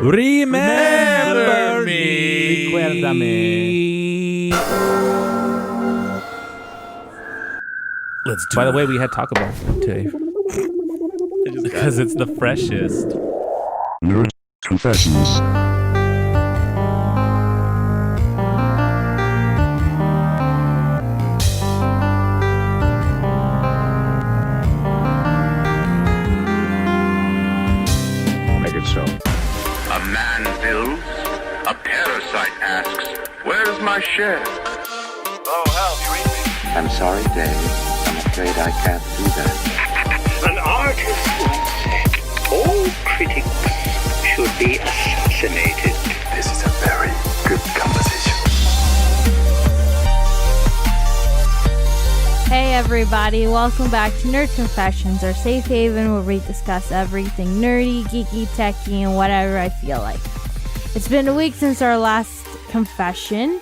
Remember me. Recuérdame. Let's do By the it. way, we had Taco Bell today because it's the freshest. Nerd Confessions. Make it so. A man builds, a parasite asks, where's my share? Oh, hell, you eat me? I'm sorry, Dave. I'm afraid I can't do that. An artist once said, all critics should be assassinated. This is a very good composition. Hey everybody, welcome back to Nerd Confessions, our safe haven where we discuss everything nerdy, geeky, techy, and whatever I feel like. It's been a week since our last confession,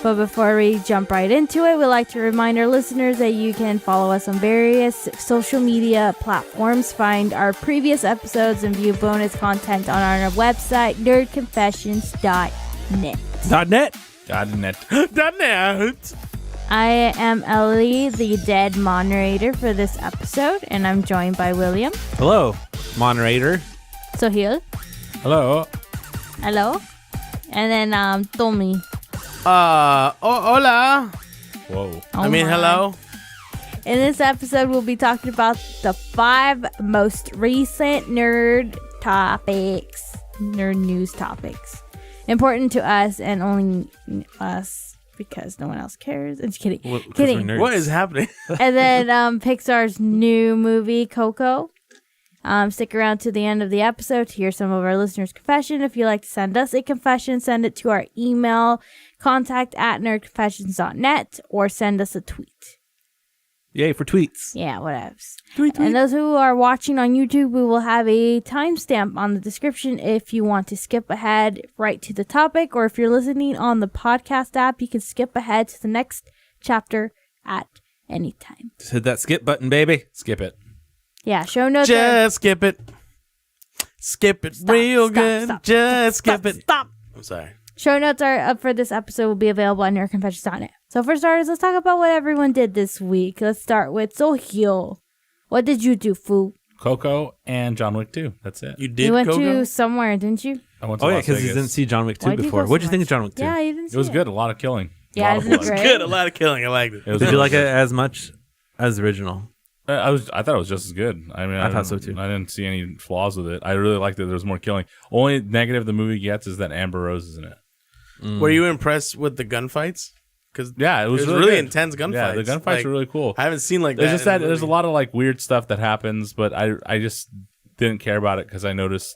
but before we jump right into it, we'd like to remind our listeners that you can follow us on various social media platforms, find our previous episodes, and view bonus content on our website, nerdconfessions.net. .net. I am Ellie, the dead moderator for this episode, and I'm joined by William. Hello, moderator. Sohil. Hello. Hello. And then Tommy. Hola. Whoa. Hello. In this episode, we'll be talking about the 5 most recent nerd news topics. Important to us and only us because no one else cares. I'm just kidding. Kidding. What is happening? And then Pixar's new movie, Coco. Stick around to the end of the episode to hear some of our listeners' confession. If you'd like to send us a confession, send it to our email, contact@nerdconfessions.net, or send us a tweet. Yay for tweets. Yeah, whatevs. Tweet. And those who are watching on YouTube, we will have a timestamp on the description if you want to skip ahead right to the topic, or if you're listening on the podcast app, you can skip ahead to the next chapter at any time. Just hit that skip button, baby. Skip it. Yeah, show notes. Just skip it. Skip it real good. Just skip it. Stop. I'm sorry. Show notes are up for this episode will be available on nerdconfessions.net. So for starters, let's talk about what everyone did this week. Let's start with Sohil. What did you do, Foo? Coco and John Wick 2. That's it. You did You went Coco? to somewhere, didn't you? I went to Oh, yeah, Las because you Vegas. didn't see John Wick 2 Why'd you before. go What'd so you think much? of John Wick 2? Yeah, you didn't see It was good. A lot of killing. Yeah, A lot of isn't it blood. great? Good. A lot of killing. I liked it. It was Did you like really it as much as the original? good. I thought it was just as good. I mean, I thought so, too. I didn't see any flaws with it. I really liked that there was more killing. Only negative the movie gets is that Amber Rose is in it. Were you impressed with the gunfights? Because Yeah, it was really good. intense gunfights. Yeah, the gunfights Like, were really cool. I haven't seen like that. There's just in that a there's a movie. lot of like weird stuff that happens, but I just didn't care about it because I noticed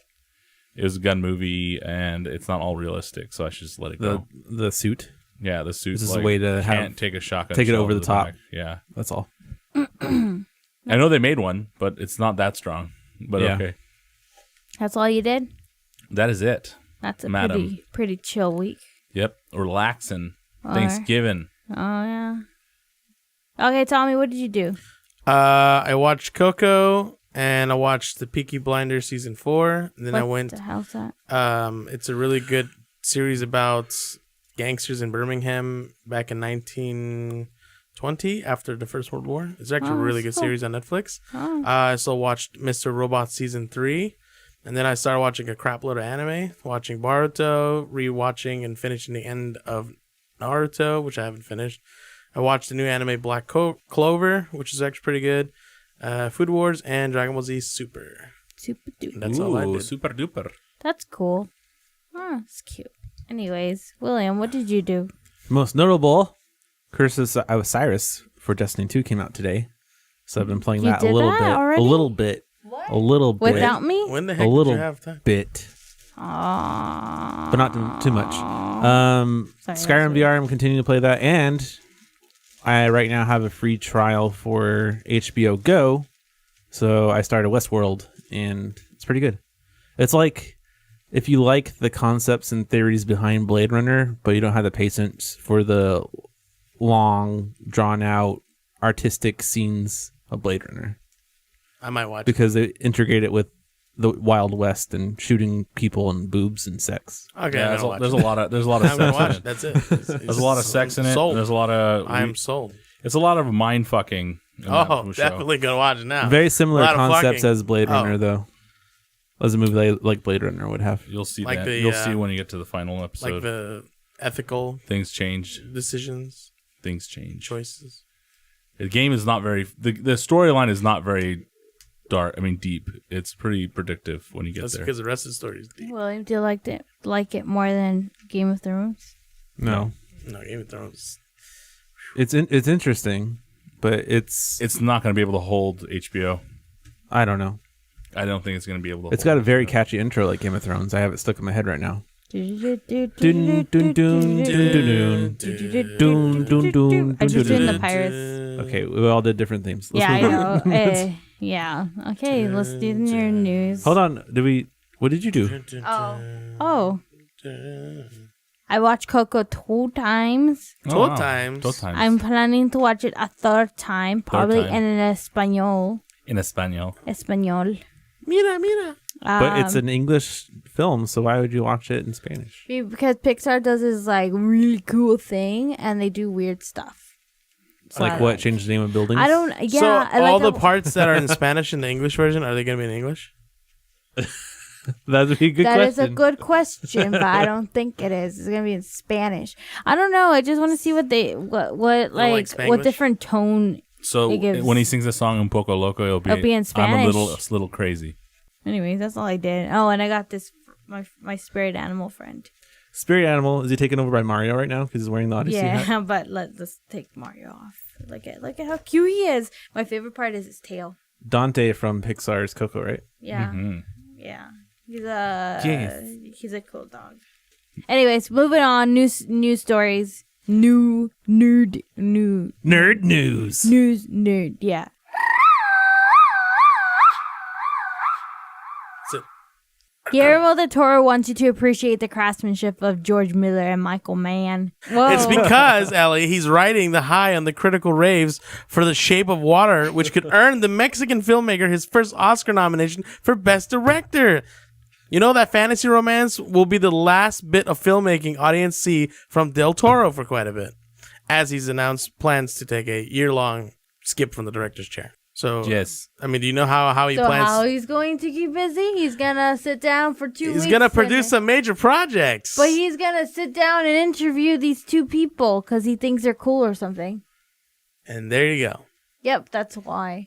it was a gun movie and it's not all realistic, so I should just let it go. The suit. Yeah, the suit. This is a like, way to can't have- take a shotgun. take it shell over to the top. back. Yeah, That's all. I know they made one, but it's not that strong. But Yeah. okay, That's all you did? that is it. That's a Madam. pretty chill week. Yep, relaxing. All right. Thanksgiving. Oh, yeah. Okay, Tommy, what did you do? I watched Coco and I watched the Peaky Blinders season 4. And then I What went. the hell's that? It's a really good series about gangsters in Birmingham back in 1920 after the First World War. It's actually Oh, a really that's good cool. series on Netflix. Oh. I also watched Mr. Robot season 3. And then I started watching a crap load of anime, watching Boruto, rewatching and finishing the end of Naruto, which I haven't finished. I watched the new anime Black Clover, which is actually pretty good. Food Wars and Dragon Ball Z Super. Super duper. That's all I Ooh, did. super duper. That's cool. Oh, it's cute. Anyways, William, what did you do? Most notable, Curses of Osiris for Destiny 2 came out today. So I've been playing You that did a little that bit. already? A little bit. A little bit. Without me? When the A heck did little you have time? bit. Aww. But not too much. Sorry, Skyrim VR, I'm continuing to play that. And I right now have a free trial for HBO Go. So I started Westworld, and it's pretty good. It's like if you like the concepts and theories behind Blade Runner, but you don't have the patience for the long, drawn-out, artistic scenes of Blade Runner. I might watch it. Because they integrate it with the Wild West and shooting people and boobs and sex. Okay, Yeah, I'm there's a gonna lot of watch it. I'm gonna sex watch in it. it. That's it. There's a lot of sex in it. Sold. There's a lot of. I am sold. It's a lot of mind fucking. in that Oh, show. definitely gonna watch it now. Very similar A lot of concepts fucking. as Blade Runner, though. As a movie like Blade Runner would have. You'll see Like that. the, You'll see when you get to the final episode. Like the ethical Things change. decisions, Things change. choices. The game is not very. The storyline is not very dark. I mean, deep. It's pretty predictive when you get That's there. because the rest of the story is deep. William, do you like it more than Game of Thrones? No. No, Game of Thrones. It's interesting, but It's not going to be able to hold HBO. I don't know. I don't think it's going to be able to. It's got a very catchy intro like Game of Thrones. I have it stuck in my head right now. I Dun, dun, dun, dun, dun, dun, dun, just dun, doing the dun. Pirates. Okay, we all did different themes. Let's Yeah, I move on. know. Yeah. Okay, let's do your news. Hold on. What did you do? Oh. I watched Coco 2 times. Oh, wow. 2 times. 2 times. I'm planning to watch it a third time, probably time. in Espanol. in Espanol. Espanol. Mira. But it's an English film, so why would you watch it in Spanish? Because Pixar does this like really cool thing, and they do weird stuff. It's like what? Change the name of buildings? I don't. Yeah. So I all like the parts that are in Spanish in the English version, are they going to be in English? That'd be a good That question. is a good question, but I don't think it is. It's gonna be in Spanish. I don't know. I just want to see what what Spanglish? different tone. So It gives- when he sings the song "Un poco loco," it'll be in I'm Spanish. a little crazy. Anyways, that's all I did. Oh, and I got this my spirit animal friend. Spirit animal, is he taken over by Mario right now because he's wearing the Odyssey hat? Yeah, but let's take Mario off. Look at how cute he is. My favorite part is his tail. Dante from Pixar's Coco, right? Yeah, Mhm. yeah. He's a Yes. he's a cool dog. Anyways, moving on. News stories. Nerd nerd. Yeah. So- Guillermo del Toro wants you to appreciate the craftsmanship of George Miller and Michael Mann. Whoa. It's because, Ellie, he's riding the high on the critical raves for The Shape of Water, which could earn the Mexican filmmaker his first Oscar nomination for Best Director. You know that fantasy romance will be the last bit of filmmaking audience see from Del Toro for quite a bit, as he's announced plans to take a year-long skip from the director's chair. So, Yes. I mean, do you know how he So plans? how he's going to keep busy? He's gonna sit down for 2 weeks. He's gonna produce some major projects. But he's gonna sit down and interview these 2 people because he thinks they're cool or something. And there you go. Yep, that's why.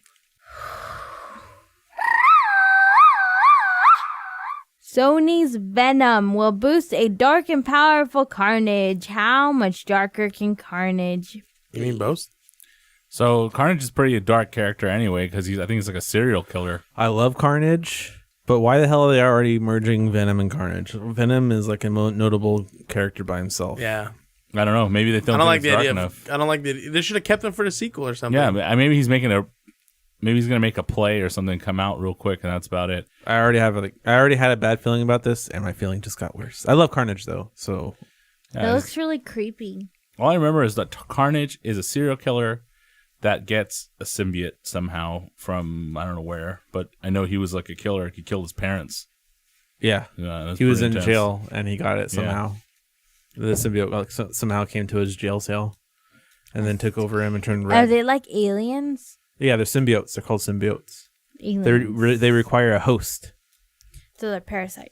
Sony's Venom will boost a dark and powerful Carnage. How much darker can Carnage? You mean both? So Carnage is pretty a dark character anyway because I think he's like a serial killer. I love Carnage, but why the hell are they already merging Venom and Carnage? Venom is like a notable character by himself. Yeah. I don't know. Maybe they I don't don't think like it's the dark idea. enough. They should have kept him for the sequel or something. Yeah, but maybe he's making maybe he's gonna make a play or something come out real quick, and that's about it. I already had a bad feeling about this, and my feeling just got worse. I love Carnage though, so That looks really creepy. All I remember is that Carnage is a serial killer that gets a symbiote somehow from I don't know where, but I know he was like a killer. He killed his parents. yeah, That's he was pretty in intense. jail and he got it somehow. The symbiote somehow came to his jail cell, and then took over him and turned Are red. they like aliens? Yeah, they're symbiotes. They're called symbiotes. Aliens. They require a host. So they're parasite.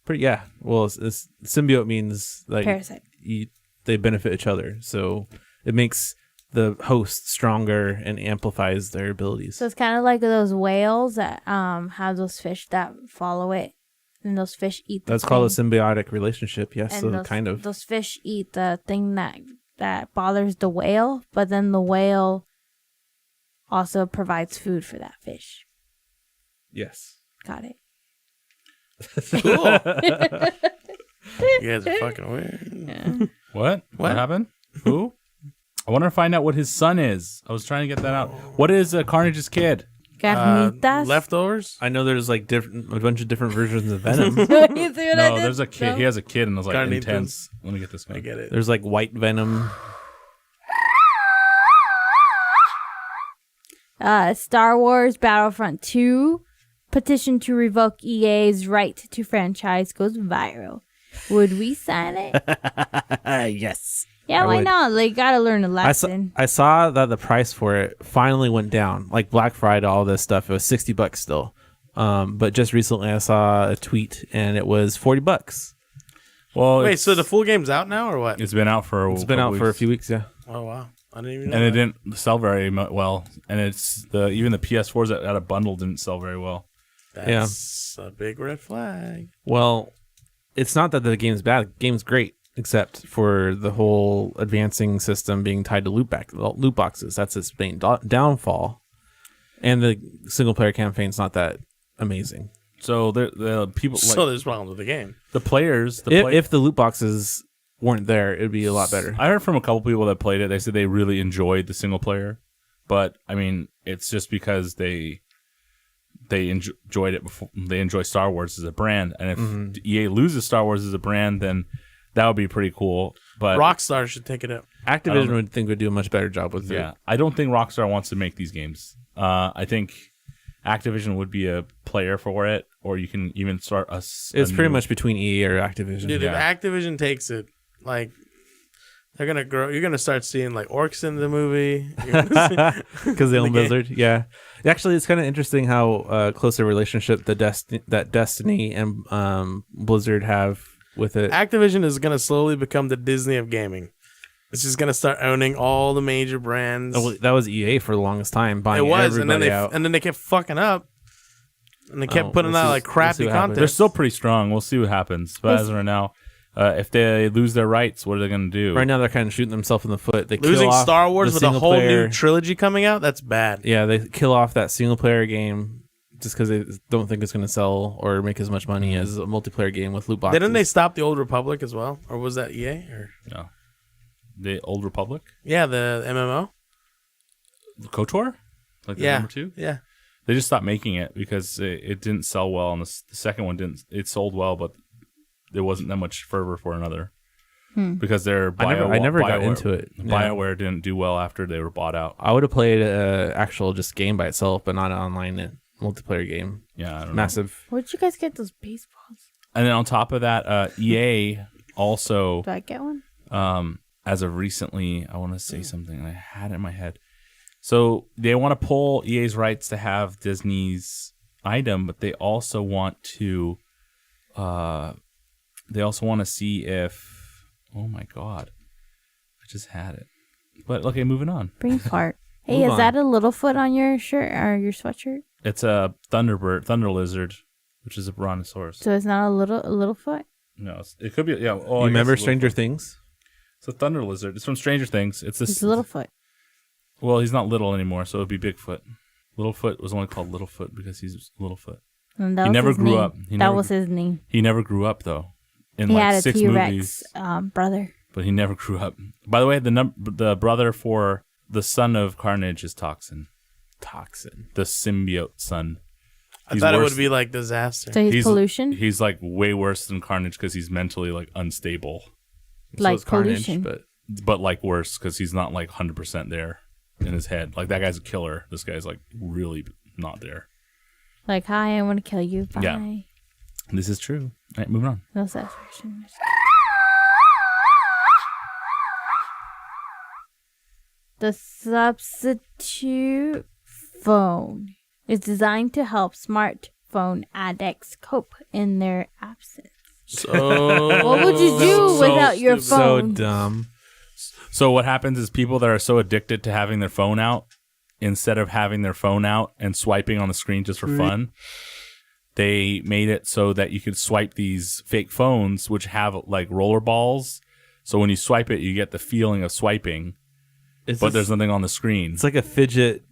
Yeah. Well, it's symbiote means like Parasite. they benefit each other, so it makes the host stronger and amplifies their abilities. So it's kind of like those whales that have those fish that follow it, and those fish eat. That's called a symbiotic relationship. Yes, and so those, kind of. Those fish eat the thing that bothers the whale, but then the whale also provides food for that fish. Yes. Got it. Cool. You guys are fucking weird. Yeah. What What? happened? Who? I want to find out what his son is. I was trying to get that out. What is Carnage's kid? Carnitas. Leftovers? I know there's like a bunch of different versions of Venom. You see what I No, did? there's a kid. No? He has a kid, and I was like Carnitas. intense. Let me get this one. I get it. There's like white Venom. Star Wars Battlefront 2 petition to revoke EA's right to franchise goes viral. Would we sign it? Yes. Yeah, I why would. not? They gotta learn a I saw, lesson. I saw that the price for it finally went down. Like Black Friday, all this stuff. It was $60 still. But just recently I saw a tweet and it was $40. Well, Wait, so the full game's out now or what? it's been out for It's been out for a few weeks, yeah. Oh wow, I didn't even know. and it that. didn't sell very well. And it's even the PS4s that had a bundle didn't sell very well. That's a big red flag. Well, it's not that the game's bad. The game's great, except for the whole advancing system being tied to loot boxes. That's its main downfall. And the single player campaign's not that amazing. So the people, So there's problems with the game. the players, If the loot boxes weren't there, it'd be a lot better. I heard from a couple people that played it. They said they really enjoyed the single player, but I mean, it's just because they enjoyed it before. They enjoy Star Wars as a brand, and if EA loses Star Wars as a brand, then that would be pretty cool. But Rockstar should take it up. Activision would do a much better job with it. yeah, I don't think Rockstar wants to make these games. I think Activision would be a player for it, or you can even start us. It's pretty much between EA or Activision. Dude, Yeah. if Activision takes it, like they're gonna grow. You're gonna start seeing like orcs in the movie. You're gonna see- Because they own the game. Blizzard. Yeah. Actually, it's kind of interesting how close a relationship that Destiny and Blizzard have with it. Activision is gonna slowly become the Disney of gaming. It's just gonna start owning all the major brands. That was EA for the longest time, It buying was, and then everybody out. they kept fucking up, and they kept putting we'll out see- like we'll crappy see what happens. content. They're still pretty strong. We'll see what happens. But as of right now, if they lose their rights, what are they going to do? Right now, they're kind of shooting themselves in the foot. They Losing kill off Star Wars the with a single whole player. new trilogy coming out. That's bad. Yeah, they kill off that single player game just because they don't think it's going to sell or make as much money as a multiplayer game with loot boxes. Didn't they stop the Old Republic as well, or was that EA? Or No. The Old Republic? yeah, the MMO. The KOTOR? Like the Yeah, number 2? yeah. They just stopped making it because it didn't sell well, and the second one didn't. It sold well, but there wasn't that much fervor for another because their I never got into it. Yeah. BioWare didn't do well after they were bought out. I would have played an actual just game by itself, but not an online multiplayer game. Yeah, I don't know. Massive. Where'd you guys get those baseballs? And then on top of that, EA also, Do I get one? as of recently, I want to say something I had it in my head. So they want to pull EA's rights to have Disney's item, but they also want to, see if. Oh my god, I just had it. But okay, moving on. Brain fart. Hey, Move is on. that a little foot on your shirt or your sweatshirt? It's a thunder lizard, which is a brontosaurus. So it's not a little foot? No, it could be. Yeah. Oh, I You guess remember it's a Stranger Littlefoot. Things? It's a thunder lizard. It's from Stranger Things. It's this. It's a little foot. Well, he's not little anymore, so it would be Bigfoot. Littlefoot was only called Littlefoot because he's Littlefoot. And that He was never his grew name. up. He That never was grew- his name. He never grew up though. In He like had a 6 T-Rex movies, brother. but he never grew up. By the way, the brother for the son of Carnage is Toxin, the symbiote son. I He's thought it worse- would be like disaster. So he's pollution? He's like way worse than Carnage because he's mentally like unstable, Like is Carnage, pollution. but like worse because he's not like 100% there in his head. Like that guy's a killer. This guy's like really not there. Like, hi, I want to kill you. Bye. Yeah. This is true. All right, moving on. No satisfaction. The substitute phone is designed to help smartphone addicts cope in their absence. So What would you do without your stupid. So phone? dumb. So what happens is people that are so addicted to having their phone out, instead of having their phone out and swiping on the screen just for fun, they made it so that you could swipe these fake phones, which have like roller balls. So when you swipe it, you get the feeling of swiping, but there's nothing on the screen. It's like a fidget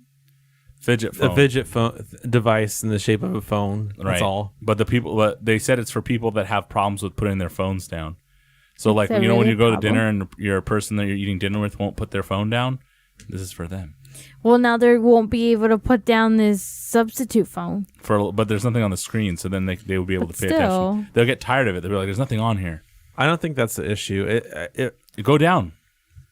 phone. device in the shape of a phone. That's Right. all. But they said it's for people that have problems with putting their phones down. So like, that when really you go a to dinner and your person that you're eating dinner with won't put their phone down, this is for them. Well, now they won't be able to put down this substitute phone. But there's nothing on the screen, so then they will be able But to pay still. attention. They'll get tired of it. They'll be like, "There's nothing on here." I don't think that's the issue. Go down.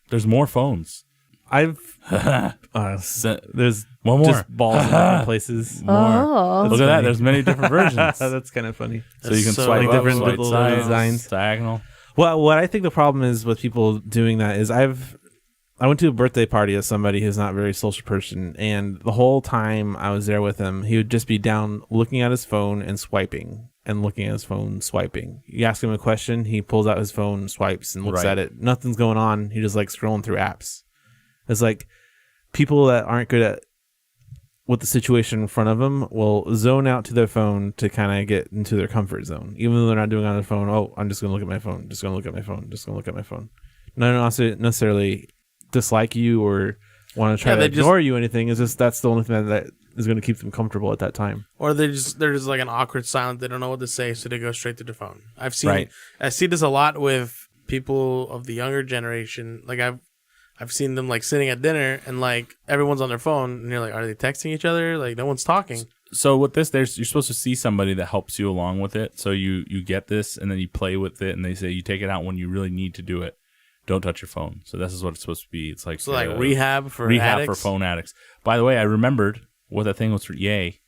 There's more phones. I've there's one more. just balls in different places. Oh. Look at that. There's many different versions. That's kind of funny. So you can so swipe like up, different swipe little sides, designs. diagonal. Well, what I think the problem is with people doing that is I went to a birthday party of somebody who's not a very social person, and the whole time I was there with him, he would just be down looking at his phone and swiping and looking at his phone, swiping. You ask him a question, he pulls out his phone, swipes, and looks Right. at it. Nothing's going on. He just like scrolling through apps. It's like people that aren't good at with the situation in front of them will zone out to their phone to kind of get into their comfort zone, even though they're not doing it on their phone. Oh, I'm just going to look at my phone. Just going to look at my phone. Just going to look at my phone. Not necessarily dislike you or want to try to ignore you or anything. It's just that's the only thing that is going to keep them comfortable at that time. Or they're just like an awkward silence. They don't know what to say, so they go straight to their phone. I see this a lot with people of the younger generation. Like I've seen them like sitting at dinner and like everyone's on their phone and you're like, are they texting each other? Like no one's talking. So with this, you're supposed to see somebody that helps you along with it. So you get this and then you play with it and they say you take it out when you really need to do it. Don't touch your phone. So this is what it's supposed to be. It's like rehab for addicts? phone addicts. By the way, I remembered what that thing was for EA.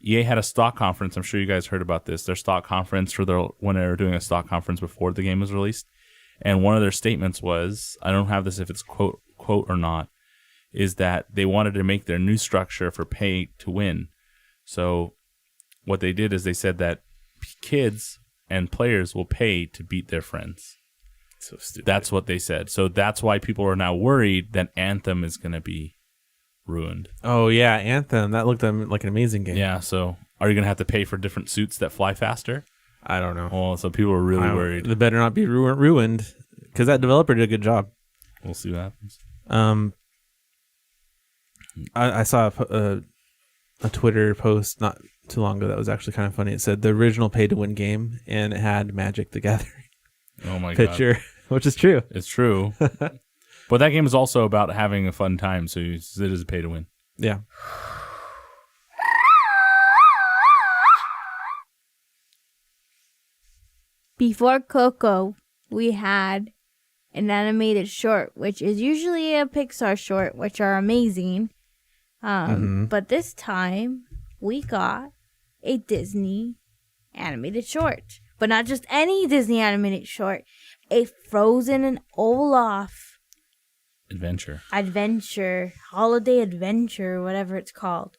EA had a stock conference. I'm sure you guys heard about this. Their stock conference when they were doing a stock conference before the game was released. And one of their statements was, I don't have this if it's quote or not, is that they wanted to make their new structure for pay to win. So what they did is they said that kids and players will pay to beat their friends. So stupid. That's what they said. So that's why people are now worried that Anthem is going to be ruined. Oh, yeah, Anthem. That looked like an amazing game. Yeah, so are you going to have to pay for different suits that fly faster? I don't know. Well, so people are really worried. They better not be ruined because that developer did a good job. We'll see what happens. I saw a Twitter post not too long ago that was actually kind of funny. It said the original pay-to-win game, and it had Magic the Gathering Oh my picture, which is true. It's true. But that game is also about having a fun time, so it is a pay to win. Yeah. Before Coco, we had an animated short, which is usually a Pixar short, which are amazing. But this time, we got a Disney animated short. But not just any Disney animated short. A Frozen and Olaf Adventure, holiday adventure, whatever it's called.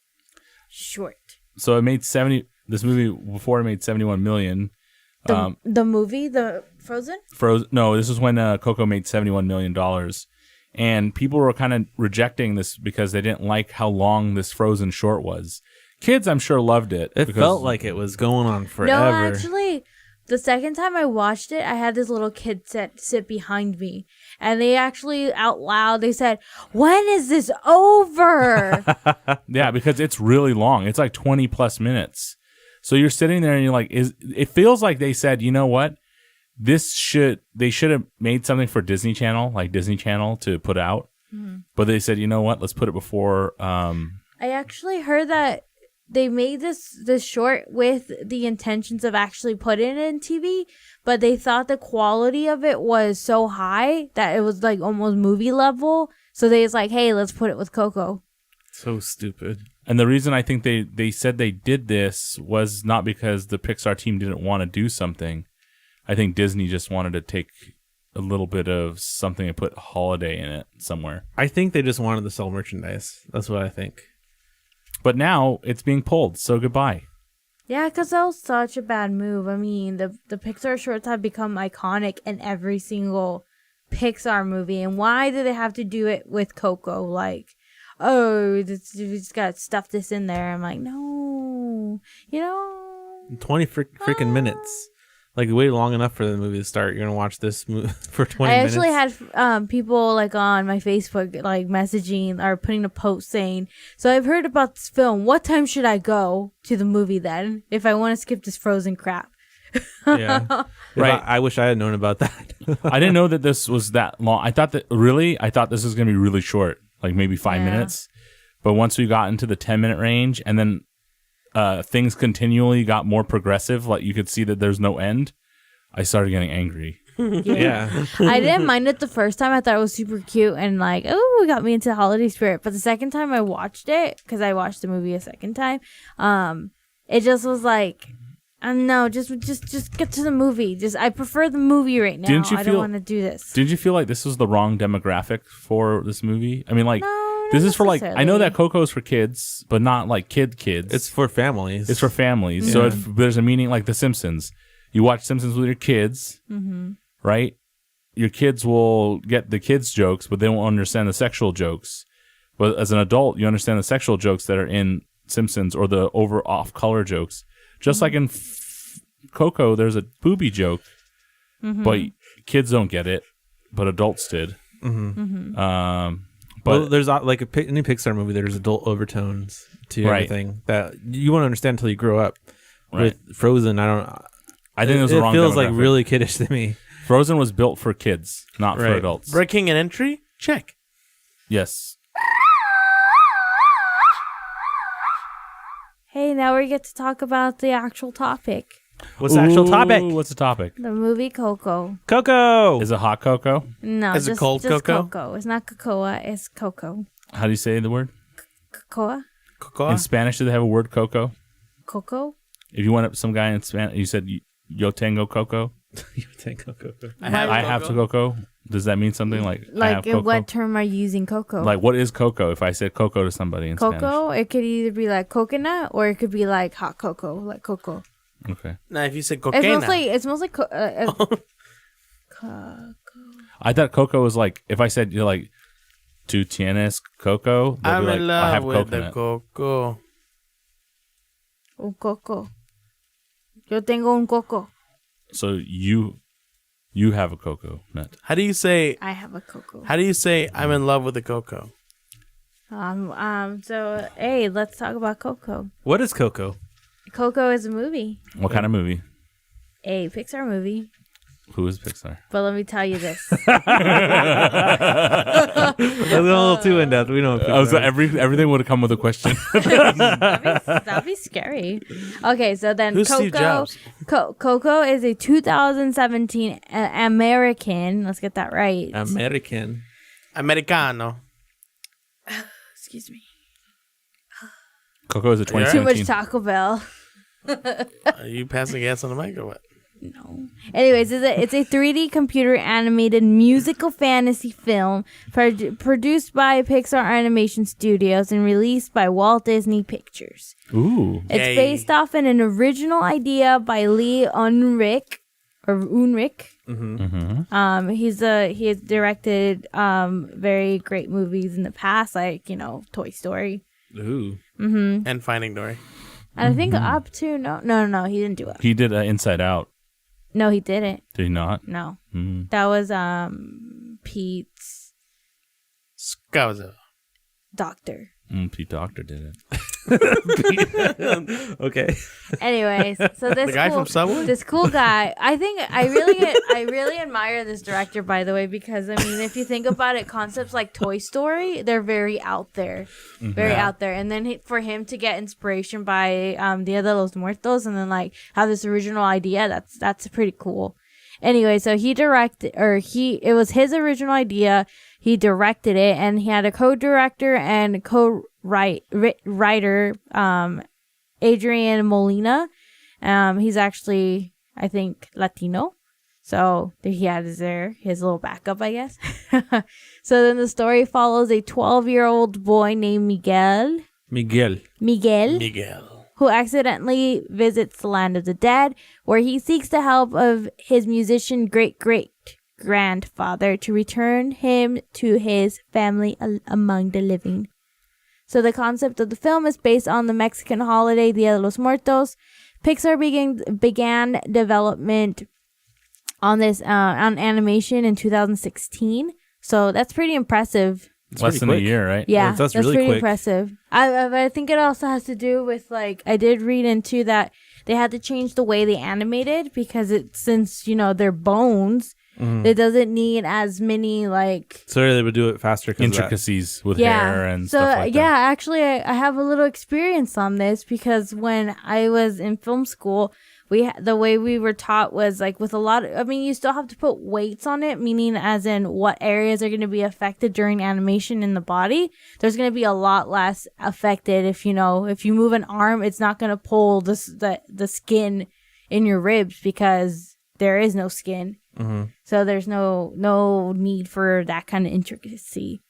Short. So it made this movie before it made 71 million. The movie, the Frozen? No, this is when Coco made $71 million. And people were kind of rejecting this because they didn't like how long this Frozen short was. Kids, I'm sure, loved it. It felt like it was going on forever. No, actually, the second time I watched it, I had this little kid sit behind me. And they actually, out loud, they said, when is this over? Yeah, because it's really long. It's like 20 plus minutes. So you're sitting there and you're like, it feels like they said, you know what? They should have made something for Disney Channel, like Disney Channel, to put out. Mm-hmm. But they said, you know what? Let's put it before. I actually heard that they made this short with the intentions of actually putting it in TV, but they thought the quality of it was so high that it was like almost movie level. So they was like, hey, let's put it with Coco. So stupid. And the reason I think they said they did this was not because the Pixar team didn't want to do something. I think Disney just wanted to take a little bit of something and put holiday in it somewhere. I think they just wanted to sell merchandise. That's what I think. But now it's being pulled, so goodbye. Yeah, because that was such a bad move. I mean, the Pixar shorts have become iconic in every single Pixar movie. And why do they have to do it with Coco? Like, oh, we just got to stuff this in there. I'm like, no, 20 freaking minutes. Like, you waited long enough for the movie to start. You're going to watch this movie for 20 minutes? I actually had people, like, on my Facebook, like, messaging or putting a post saying, so I've heard about this film. What time should I go to the movie then if I want to skip this Frozen crap? Yeah. Right. I wish I had known about that. I didn't know that this was that long. I thought this was going to be really short, like maybe 5 minutes. But once we got into the 10-minute range and then things continually got more progressive, like you could see that there's no end, I started getting angry. Yeah. I didn't mind it the first time. I thought it was super cute and like, oh, it got me into the holiday spirit. But the second time I watched it, because I watched the movie a second time, it just was like, no, just get to the movie. I prefer the movie right now. I don't want to do this. Did you feel like this was the wrong demographic for this movie? I mean, like, No, this not is for like, I know necessarily. that Coco's for kids, but not like kids. It's for families. It's for families. So if there's a meaning like The Simpsons. You watch Simpsons with your kids, right? Your kids will get the kids' jokes, but they won't understand the sexual jokes. But as an adult, you understand the sexual jokes that are in Simpsons or the off-color jokes. Just like in Coco, there's a booby joke, but kids don't get it, but adults did. But well, there's like any Pixar movie, there's adult overtones to Right. everything that you won't understand until you grow up. Right. With Frozen, I think it was the wrong feels like demographic. really kiddish to me. Frozen was built for kids, not for Right. adults. Breaking an entry? Check. Yes. Hey, now we get to talk about the actual topic. What's the actual topic? What's the topic? The movie Coco. Coco. Is it hot cocoa? No, Is it just, cold just cocoa? It's not cocoa, it's Coco. How do you say the word? Cocoa? Cocoa? In Spanish, do they have a word cocoa? Coco? If you went up to some guy in Spanish, you said, yo tengo coco. I have I have to coco. Does that mean something like I Like, have in cocoa? what term are you using Coco? Like, what is cocoa if I said cocoa to somebody in Spanish? Cocoa, it could either be like coconut or it could be like hot cocoa, like cocoa. Okay. Now, if you said It's cocaine, mostly I thought cocoa was like, if I said, you're like, tu tienes coco, they'd I'm be like, in I love have with coconut. the coco. un coco. Yo tengo un coco. So you have a cocoa nut. How do you say? I have a coco. How do you say? I'm in love with the coco. So hey, let's talk about Coco. What is Coco? Coco is a movie, What kind of movie? a Pixar movie. Who is Pixar? But let me tell you this. That's a little too in depth. We don't. Everything would have come with a question. That'd be scary. Okay, so then Who's Steve Coco. Jobs? Coco is a 2017 American. Let's get that right. American. Americano. Excuse me. Coco is a Too 2017. much Taco Bell. Are you passing gas on the mic or what? No. Anyways, it's a 3D computer animated musical fantasy film produced by Pixar Animation Studios and released by Walt Disney Pictures. Ooh. It's Yay. based off an original idea by Lee Unrich. Mm-hmm. He has directed very great movies in the past, like Toy Story. Ooh. And Finding Dory. And I think Up to no, he didn't do it. He did Inside Out. No, he didn't. Did he not? No, Mm. that was Pete's Scouser. doctor. Pete Doctor did it. Okay. Anyways, so this The guy from Subway? this cool guy, I think I really admire this director, by the way, because I mean, if you think about it, concepts like Toy Story, they're very out there, out there. And then for him to get inspiration by Dia de los Muertos, and then like have this original idea, that's pretty cool. Anyway, so it was his original idea. He directed it, and he had a co-director and co-writer, Adrian Molina. He's actually, I think, Latino. So he had his little backup, I guess. So then the story follows a 12-year-old boy named Miguel, who accidentally visits the land of the dead, where he seeks the help of his musician great-great-grandfather to return him to his family among the living. So the concept of the film is based on the Mexican holiday Dia de los Muertos. Pixar began development on this on animation in 2016. So that's pretty impressive. Less than a year, right? Yeah, That's that's really pretty quick. impressive. I think it also has to do with, like, I did read into that they had to change the way they animated because since they're bones, It doesn't need as many like So they would do it faster. Intricacies with hair and stuff like that. Yeah, actually, I have a little experience on this because when I was in film school, the way we were taught was like with a lot of, I mean, you still have to put weights on it, meaning as in what areas are going to be affected during animation in the body. There's going to be a lot less affected if you move an arm, it's not going to pull the skin in your ribs because there is no skin. So there's no need for that kind of intricacy.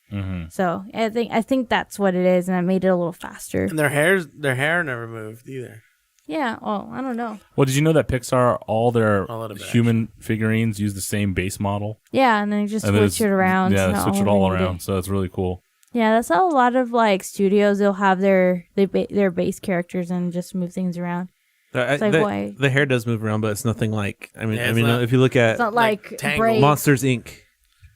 So I think that's what it is, and I made it a little faster. And their hair never moved either. Yeah. Oh, I don't know. Well, did you know that Pixar, all their A little bit, human figurines use the same base model? Yeah, and then you just switch it around. Yeah, so switch it all around. So that's really cool. Yeah, that's how a lot of like studios, they'll have their base characters and just move things around. The hair does move around, but it's nothing like. I mean, if you look It's at not like Tangled. Brave. Monsters Inc.,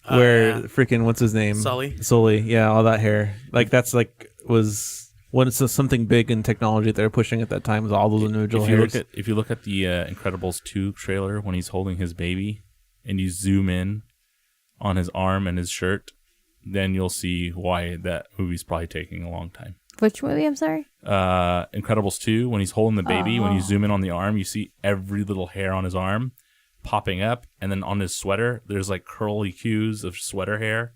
where yeah. freaking what's his name? Sully, yeah, all that hair. Like that's like was when it's something big in technology that they're pushing at that time with all those individual hairs. If you look at the Incredibles 2 trailer when he's holding his baby, and you zoom in on his arm and his shirt, then you'll see why that movie's probably taking a long time. Which movie? I'm sorry. Incredibles 2, when he's holding the baby, when you zoom in on the arm, you see every little hair on his arm popping up, and then on his sweater, there's like curly cues of sweater hair.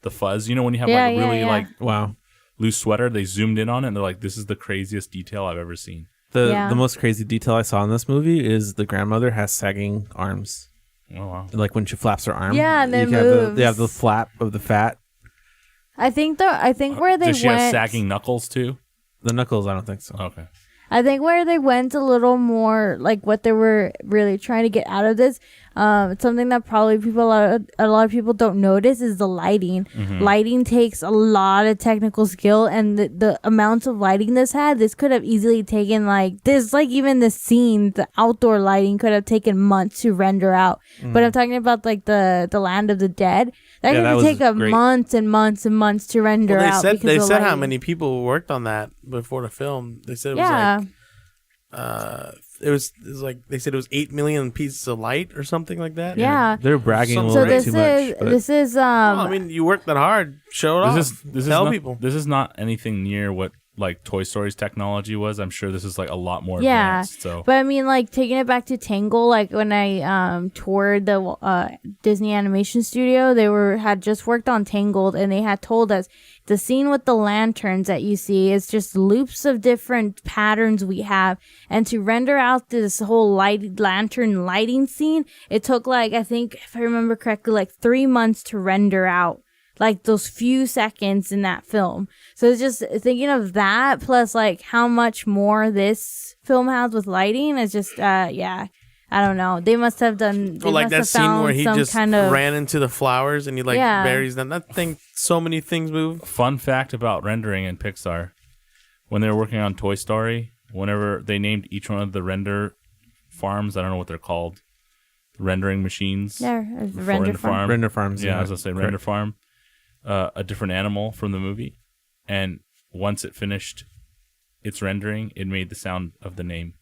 The fuzz, when you have like Wow. loose sweater, they zoomed in on it, and they're like, "This is the craziest detail I've ever seen." The most crazy detail I saw in this movie is the grandmother has sagging arms. Oh wow! Like when she flaps her arm. Yeah, and then you moves. they have the flap of the fat. I think where they Does she went. have sagging knuckles too? The knuckles, I don't think so. Okay. I think where they went a little more like what they were really trying to get out of this. Something that probably a lot of people don't notice is the lighting. Lighting takes a lot of technical skill, and the amounts of lighting this could have easily taken even the scene, the outdoor lighting could have taken months to render out. But I'm talking about like the Land of the Dead. That could take months and months and months to render out. They said how many people worked on that before the film. They said it was they said it was 8 million pieces of light or something like that. Yeah. They're bragging a So little bit too much. this is I mean, you worked that hard. Show it off. Tell people. This is not anything near what like Toy Story's technology was. I'm sure this is like a lot more advanced. So, but I mean, like taking it back to Tangle, like when I toured the Disney Animation Studio, they had just worked on Tangled, and they had told us the scene with the lanterns that you see is just loops of different patterns we have, and to render out this whole lantern lighting scene, it took like, I think if I remember correctly, like 3 months to render out like those few seconds in that film. So it's just thinking of that, plus like how much more this film has with lighting is just I don't know. They must have done. Well, like that scene where he just ran into the flowers and he buries them. That thing, so many things move. Fun fact about rendering in Pixar: when they were working on Toy Story, whenever they named each one of the render farms, I don't know what they're called, rendering machines. Yeah, render farm. Render farms. Yeah, I was gonna say render farm. A different animal from the movie, and once it finished its rendering, it made the sound of the name.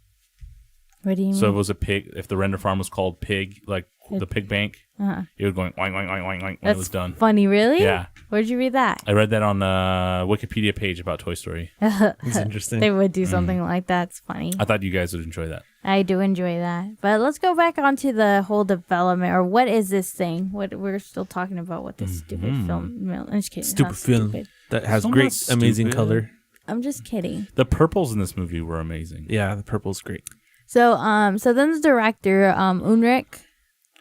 What do you mean? So it was a pig. If the render farm was called Pig, like the pig bank, it was going oing oing oing oing oing when it was done. Funny, really? Yeah. Where'd you read that? I read that on Wikipedia page about Toy Story. It's interesting. They would do something like that. It's funny. I thought you guys would enjoy that. I do enjoy that. But let's go back onto the whole development, or what is this thing? What we're still talking about with this stupid film. No, I'm just kidding. Stupid film that has It's great, not amazing stupid. color. I'm just kidding. The purples in this movie were amazing. Yeah, the purple's great. So then the director, Ulrich,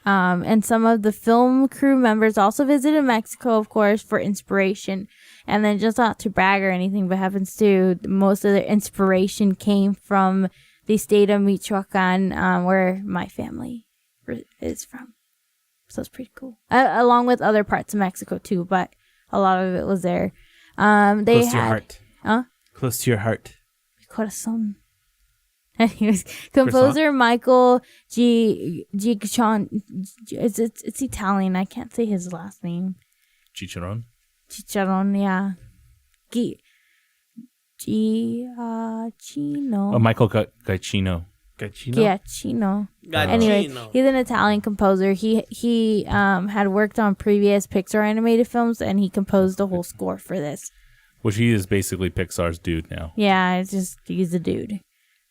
and some of the film crew members also visited Mexico, of course, for inspiration. And then just not to brag or anything, but happens to, most of their inspiration came from the state of Michoacan, where my family is from. So it's pretty cool. Along with other parts of Mexico too, but a lot of it was there. Close to your heart. Huh? Close to your heart. Corazón. Anyways, composer Michael Giacchon. It's Italian. I can't say his last name. Chicharron. Chicharron, yeah. Giacchino. Oh, Michael Giacchino. Giacchino. Anyway, he's an Italian composer. He had worked on previous Pixar animated films, and he composed the whole score for this. Which he is basically Pixar's dude now. Yeah, he's a dude.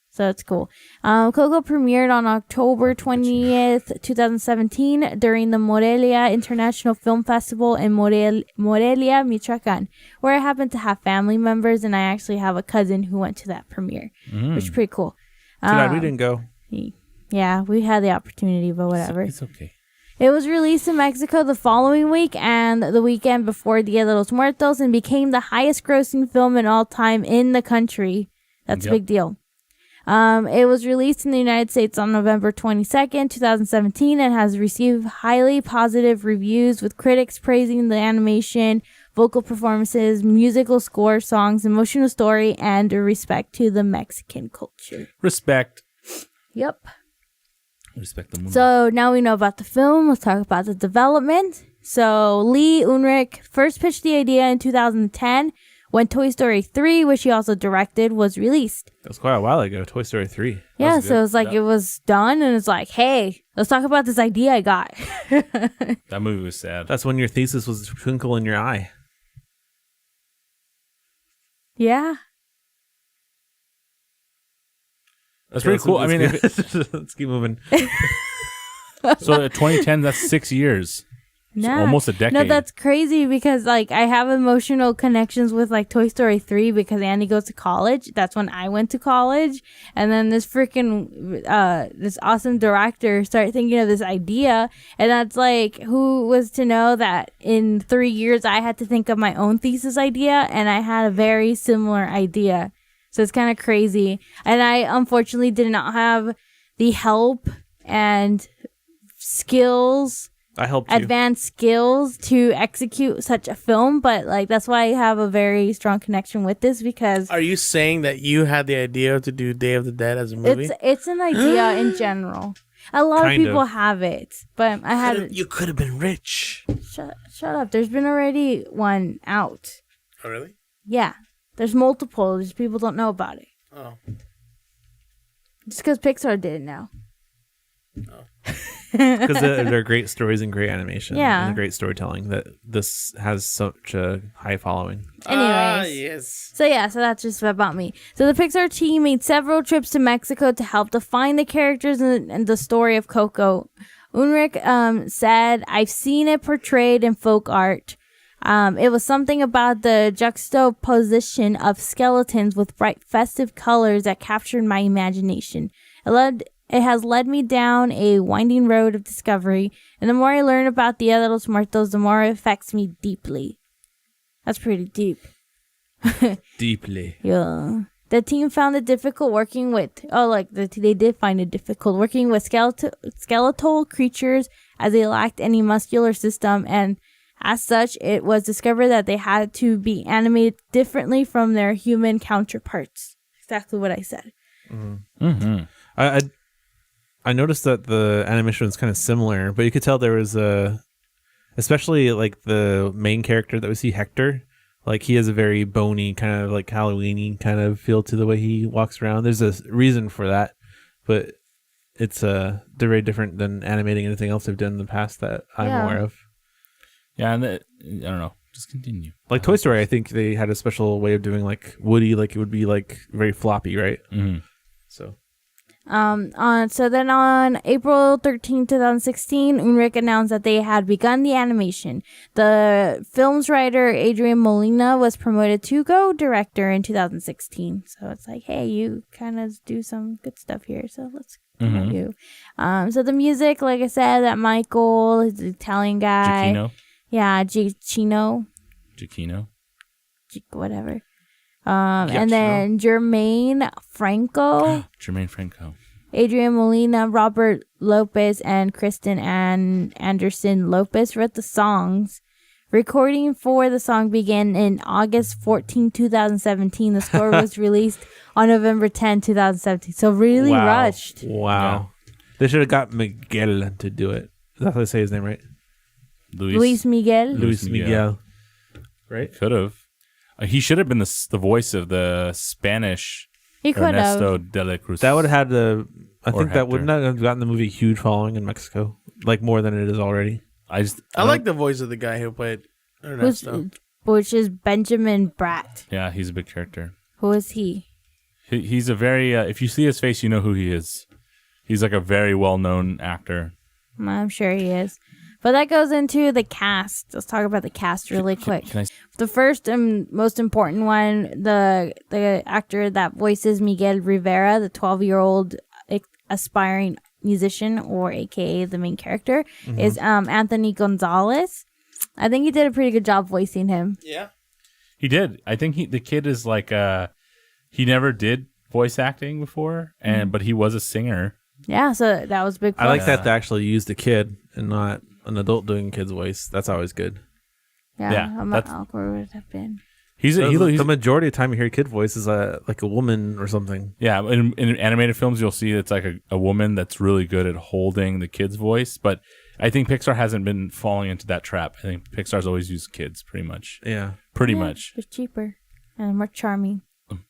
So it's cool. Coco premiered on October 20th, 2017 during the Morelia International Film Festival in Morelia, Michoacan, where I happen to have family members, and I actually have a cousin who went to that premiere, which is pretty cool. Too bad we didn't go. Yeah, we had the opportunity, but whatever. It's okay. It was released in Mexico the following week and the weekend before Dia de los Muertos, and became the highest grossing film in all time in the country. That's a big deal. It was released in the United States on November 22nd, 2017, and has received highly positive reviews, with critics praising the animation, vocal performances, musical score, songs, emotional story, and a respect to the Mexican culture. Respect. Yep. Respect the movie. So now we know about the film. Let's talk about the development. So Lee Unrich first pitched the idea in 2010 when Toy Story 3, which he also directed, was released. That was quite a while ago. Toy Story 3. Yeah, so it's like it was done, and it's like, hey, let's talk about this idea I got. That movie was sad. That's when your thesis was a twinkle in your eye. Yeah. That's pretty cool. I mean, let's keep moving. So at 2010, that's 6 years. Nah. Almost a decade. No, that's crazy because like I have emotional connections with like Toy Story 3 because Andy goes to college. That's when I went to college. And then this freaking this awesome director started thinking of this idea, and that's like, who was to know that in 3 years I had to think of my own thesis idea, and I had a very similar idea. So it's kind of crazy. And I unfortunately did not have the help and skills, I helped you. advanced skills to execute such a film, but like that's why I have a very strong connection with this, because Are you saying that you had the idea to do Day of the Dead as a movie? it's an idea in general. A lot Kind of people of. have it, but I had You could have been rich. shut up. There's been already one out. Oh, really? Yeah, there's multiple. Just people don't know about it. Oh. Just because Pixar did it now. Because they're great stories and great animation. Yeah. And great storytelling, that this has such a high following. Anyways. Yes. So that's just about me. So the Pixar team made several trips to Mexico to help define the characters and the story of Coco. Unrich said, "I've seen it portrayed in folk art. It was something about the juxtaposition of skeletons with bright festive colors that captured my imagination. It has led me down a winding road of discovery, and the more I learn about Dia de los Muertos, the more it affects me deeply." That's pretty deep. Deeply. Yeah. The team found it difficult working with, they did find it difficult working with skeletal creatures, as they lacked any muscular system, and as such, it was discovered that they had to be animated differently from their human counterparts. Exactly what I said. Mm-hmm. I noticed that the animation was kind of similar, but you could tell there was especially like the main character that we see, Hector, like he has a very bony kind of like Halloween-y kind of feel to the way he walks around. There's a reason for that, but it's they're very different than animating anything else they've done in the past that I'm aware of. Yeah, and I don't know. Just continue. Like Toy Story, I think they had a special way of doing like Woody, like it would be like very floppy, right? Mm-hmm. So. So then on April 13, 2016, Unrich announced that they had begun the animation. The film's writer, Adrian Molina, was promoted to co-director in 2016. So it's like, hey, you kind of do some good stuff here, so let's promote you. So the music, like I said, that Michael, he's the Italian guy. Giacchino. Yeah, Giacchino. Whatever. And then Jermaine Franco. Adrian Molina, Robert Lopez, and Kristen Anderson Lopez wrote the songs. Recording for the song began in August 14, 2017. The score was released on November 10, 2017. So really rushed. Wow. Yeah. They should have got Miguel to do it. That's how they say his name, right? Luis Miguel. Right? Could have. He should have been the voice of the Spanish he could Ernesto have. de la Cruz. That would have had the I think that would not have gotten the movie a huge following in Mexico, like more than it is already. I like the voice of the guy who played Ernesto. Which is Benjamin Bratt. Yeah, he's a big character. Who is he? He's a very if you see his face, you know who he is. He's like a very well-known actor. I'm sure he is. But that goes into the cast. Let's talk about the cast really quick. The first and most important one, the actor that voices Miguel Rivera, the 12-year-old aspiring musician, or AKA the main character, is Anthony Gonzalez. I think he did a pretty good job voicing him. Yeah. He did. I think the kid is like he never did voice acting before, but he was a singer. Yeah, so that was big. I like that they actually used a kid and not an adult doing kid's voice. That's always good. Yeah, how awkward would it have been? The majority of the time you hear a kid voice is like a woman or something. Yeah, in animated films you'll see it's like a woman that's really good at holding the kid's voice, but I think Pixar hasn't been falling into that trap. I think Pixar's always used kids pretty much. Yeah. Pretty much. It's cheaper and more charming.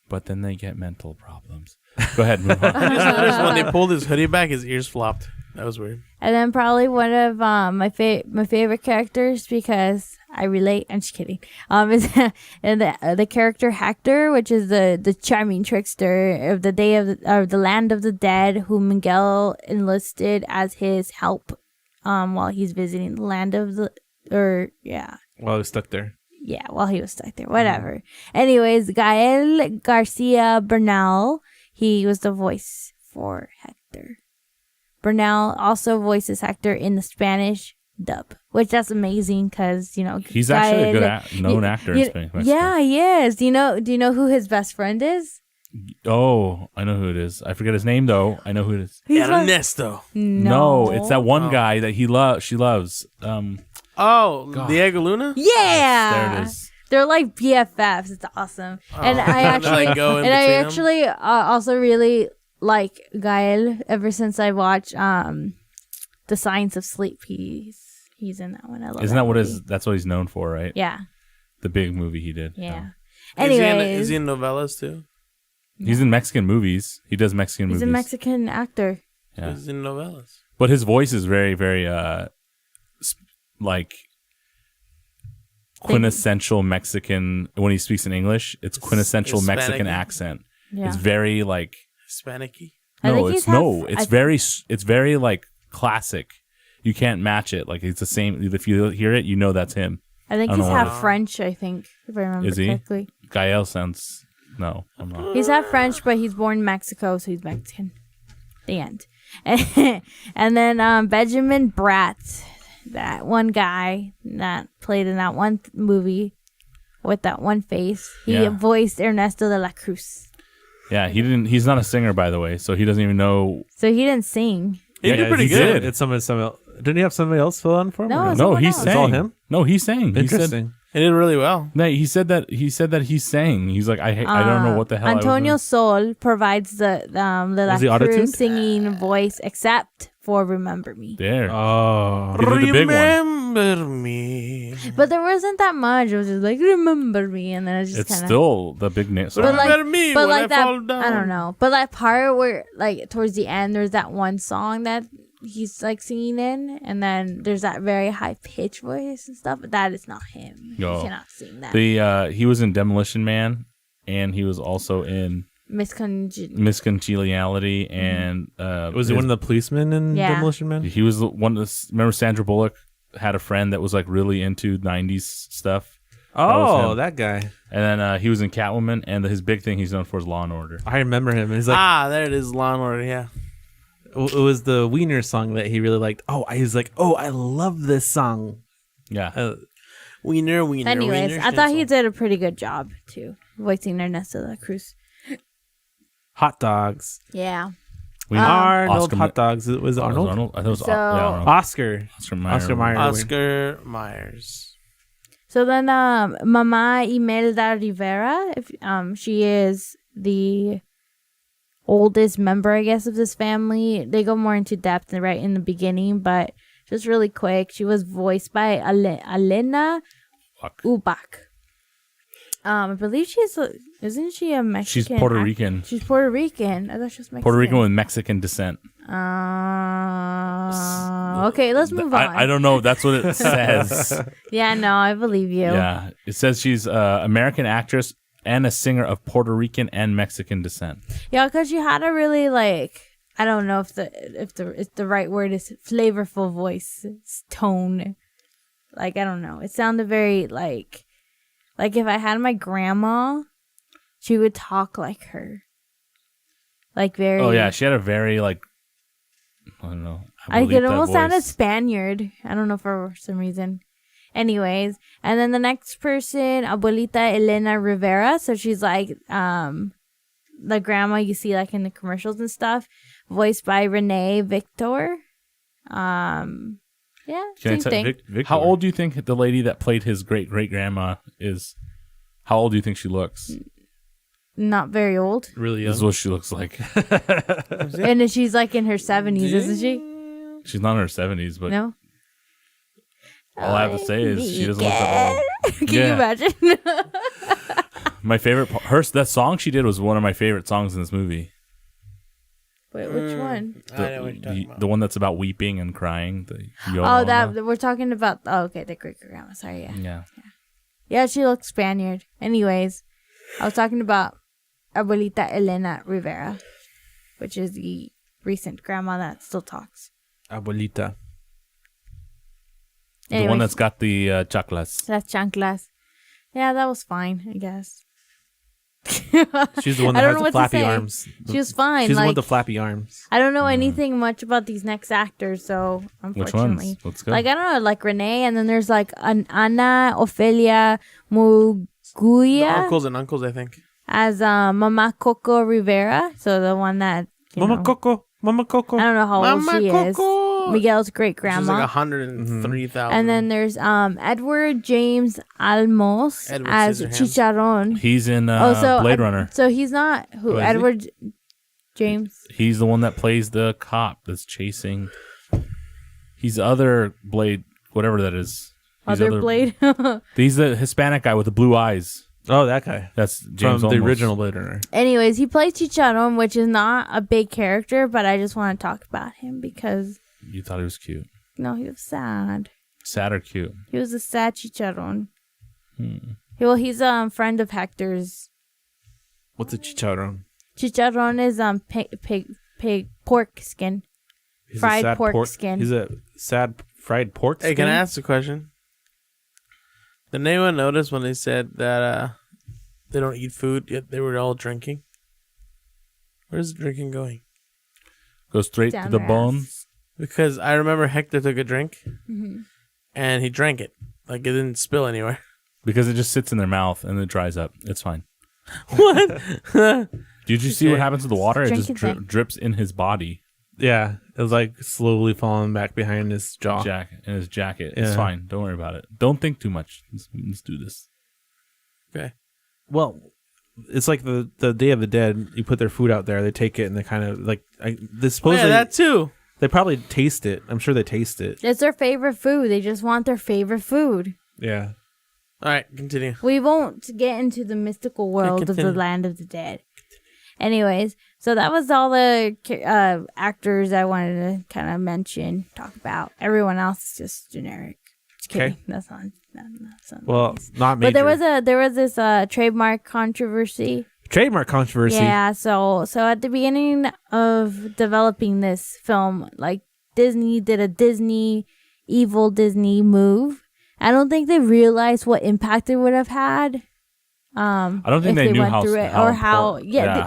But then they get mental problems. Go ahead, move on. I just noticed when they pulled his hoodie back, his ears flopped. That was weird. And then probably one of my favorite characters, because I relate. I'm just kidding. Is the character Hector, which is the charming trickster of the land of the dead, who Miguel enlisted as his help while he's visiting the land of the While he was stuck there. Yeah, while he was stuck there. Whatever. Anyways, Gael Garcia Bernal, he was the voice for Hector. Bernal also voices Hector in the Spanish dub, which that's amazing because, he's actually a good known actor in Spanish. Yeah, he is. Do you know who his best friend is? Oh, I know who it is. I forget his name though. I know who it is. Ernesto. No, it's that one guy that she loves. Diego Luna? Yeah. There it is. They're like BFFs. It's awesome. And I actually also really like Gael ever since I watched The Science of Sleep. He's in that one. I love Isn't that that's what he's known for, right? Yeah. The big movie he did. Yeah. Anyways, is he in novellas too? He's in Mexican movies. He does Mexican movies. He's a Mexican actor. Yeah. He's in novellas. But his voice is very, very like quintessential Mexican. When he speaks in English, it's quintessential Mexican accent. Yeah. It's very like Hispanic-y. It's very like classic. You can't match it. Like it's the same. If you hear it, you know that's him. I think he's half French. I think, if I remember correctly. Gael sounds. No, I'm not. He's half French, but he's born in Mexico, so he's Mexican. The end. And then Benjamin Bratt, that one guy that played in that one movie with that one face. He voiced Ernesto de la Cruz. Yeah, he's not a singer, by the way, so he doesn't even know. So he didn't sing. He did pretty good. It's somebody else. Didn't he have somebody else fill in for him? No, he sang. It's all him? No, he sang. Interesting. He did really well. No, he said that he sang. He's like, I don't know what the hell. Antonio Sol provides the La Cruz singing voice, except for "Remember Me." There. Oh, he did the big one. Remember me. But there wasn't that much. It was just like "Remember Me," and then it just kind of. It's still the big name. Remember me when I that, fall down. I don't know. But that part where, like, towards the end, there's that one song that he's like singing in, and then there's that very high pitched voice and stuff, but that is not him. No. You cannot sing that. He was in Demolition Man, and he was also in Miscongeniality, and was he one of the policemen in Demolition Man? He was one of the. Remember Sandra Bullock had a friend that was like really into 90s stuff. Oh, that guy. And then he was in Catwoman, and his big thing he's known for is Law and Order. I remember him. He's like, there it is, Law and Order. Yeah. It was the Wiener song that he really liked. He was like, I love this song. Yeah. Wiener. Anyways, Wiener I thought he did a pretty good job, too, voicing Ernesto de la Cruz. Hot dogs. Yeah. Arnold Hot Dogs. Was it Arnold? I thought it was Oscar. Oscar Myers. So then Mama Imelda Rivera, she is the oldest member, I guess, of this family. They go more into depth right in the beginning, but just really quick, she was voiced by Alena Ubach. I believe isn't she a Mexican? She's Puerto Rican. She's Puerto Rican. I thought she was Mexican. Puerto Rican with Mexican descent. Okay, let's move on. I don't know if that's what it says. Yeah, no, I believe you. Yeah, it says she's an American actress and a singer of Puerto Rican and Mexican descent. Yeah, because she had a really I don't know if the right word is flavorful voice tone. I don't know. It sounded very like if I had my grandma, she would talk like her. Very. Oh yeah, she had a very I don't know. It almost sounded Spaniard. I don't know for some reason. Anyways, and then the next person, Abuelita Elena Rivera. So she's the grandma you see in the commercials and stuff, voiced by Renee Victor. Yeah, same thing. How old do you think the lady that played his great grandma is? How old do you think she looks? Not very old. Really young. This is what she looks like. And she's in her 70s, isn't she? She's not in her 70s, but No. all I have to say is she doesn't look that old. Can you imagine? My favorite that song she did was one of my favorite songs in this movie. Wait, which one? I know what you're talking about. The one that's about weeping and crying. We're talking about. Oh, okay, the great grandma. Sorry, Yeah. Yeah, she looks Spaniard. Anyways, I was talking about Abuelita Elena Rivera, which is the recent grandma that still talks. Abuelita. The one that's got the chaclas. That's chanclas. Yeah, that was fine, I guess. She's the one that has the flappy arms. She was fine. She's the one with the flappy arms. I don't know anything much about these next actors, so unfortunately. Which ones? Let's go. I don't know, Renee, and then there's an Ana Ofelia Muguia. The uncles and uncles, I think. As Mama Coco Rivera, so the one that Mama Coco. I don't know how old she is. Miguel's great grandma. She's 103,000. And then there's Edward James Almos as Chicharron. He's in Blade Runner. So he's not who Edward James. He's the one that plays the cop that's chasing. He's the other Blade, whatever that is. Other Blade. He's the Hispanic guy with the blue eyes. Oh, that guy. That's James from the Olmos. original Blade Runner. Anyways, he plays Chicharron, which is not a big character, but I just want to talk about him because you thought he was cute. No, he was sad. Sad or cute? He was a sad Chicharron. Well, he's a friend of Hector's. What's a chicharron? Chicharron is pig pork skin. Fried pork skin. He's a sad fried pork skin. Hey, can I ask a question? Did anyone notice when they said that they don't eat food, yet they were all drinking? Where's the drinking going? Goes straight Down to the their bone. ass. Because I remember Hector took a drink, and he drank it. It didn't spill anywhere. Because it just sits in their mouth and it dries up. It's fine. What? Did you see what happens to the water? It Drink just it then. drips in his body. Yeah, it was slowly falling back behind his jaw. In his jacket. Yeah. It's fine. Don't worry about it. Don't think too much. Let's do this. Okay. Well, it's like the Day of the Dead. You put their food out there, they take it, and they kind of supposedly that too. They probably taste it. I'm sure they taste it. It's their favorite food. They just want their favorite food. Yeah. All right, continue. We won't get into the mystical world of the land of the dead. Anyways, so that was all the actors I wanted to kind of mention, talk about. Everyone else is just generic. Just kidding. Okay. That's not Well, nice. not major. But there was this trademark controversy. Trademark controversy. Yeah, so at the beginning of developing this film, Disney did a evil Disney move. I don't think they realized what impact it would have had. I don't think they knew how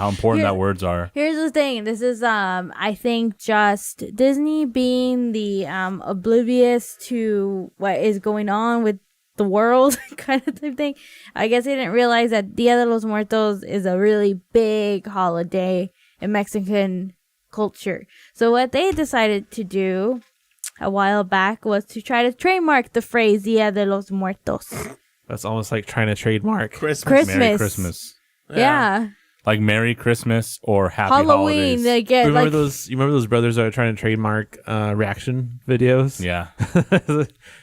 important that words are. Here's the thing. This is I think just Disney being the oblivious to what is going on with the world kind of type thing. I guess they didn't realize that Dia de los Muertos is a really big holiday in Mexican culture. So what they decided to do a while back was to try to trademark the phrase Dia de los Muertos. That's almost like trying to trademark Christmas. Merry Christmas. Yeah. Like Merry Christmas or Happy Halloween. Holidays. They get You remember those brothers that are trying to trademark reaction videos? Yeah.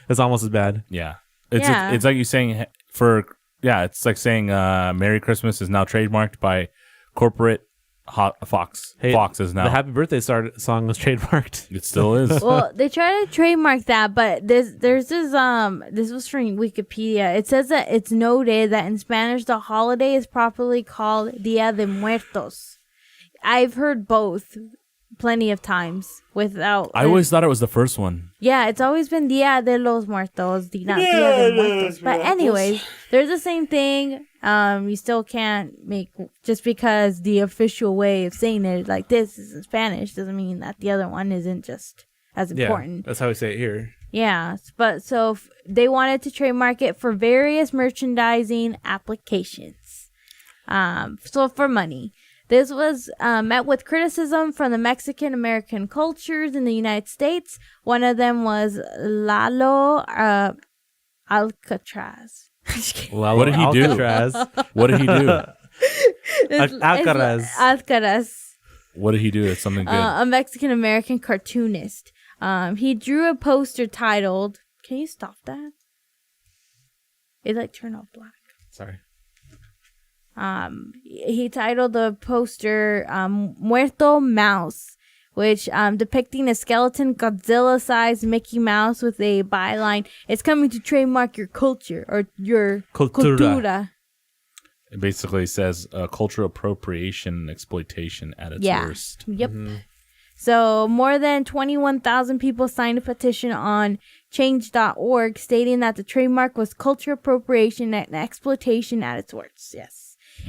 It's almost as bad. Yeah. Yeah. It's like you saying for Yeah, it's like saying Merry Christmas is now trademarked by corporate Fox. Hey, Fox is now. The Happy Birthday song was trademarked. It still is. Well, they try to trademark that, but there's this this was from Wikipedia. It says that it's noted that in Spanish the holiday is properly called Dia de Muertos. I've heard both plenty of times without. I always thought it was the first one. Yeah, it's always been Dia de los Muertos, not Dia de Muertos. But anyways, they're the same thing. You still can't make, just because the official way of saying it like this is in Spanish doesn't mean that the other one isn't just as important. Yeah, that's how we say it here. Yeah, but so they wanted to trademark it for various merchandising applications. So for money. This was met with criticism from the Mexican American cultures in the United States. One of them was Lalo Alcatraz. What did he do? What did he do? Alcaraz. What did he do? It's something good. A Mexican American cartoonist. He drew a poster titled. Can you stop that? It like turned off black. Sorry. He titled the poster Muerto Mouse, which depicting a skeleton Godzilla-sized Mickey Mouse with a byline, "It's coming to trademark your culture," or your cultura. It basically says cultural appropriation and exploitation at its worst. Yep. So more than 21,000 people signed a petition on change.org stating that the trademark was cultural appropriation and exploitation at its worst. Yes.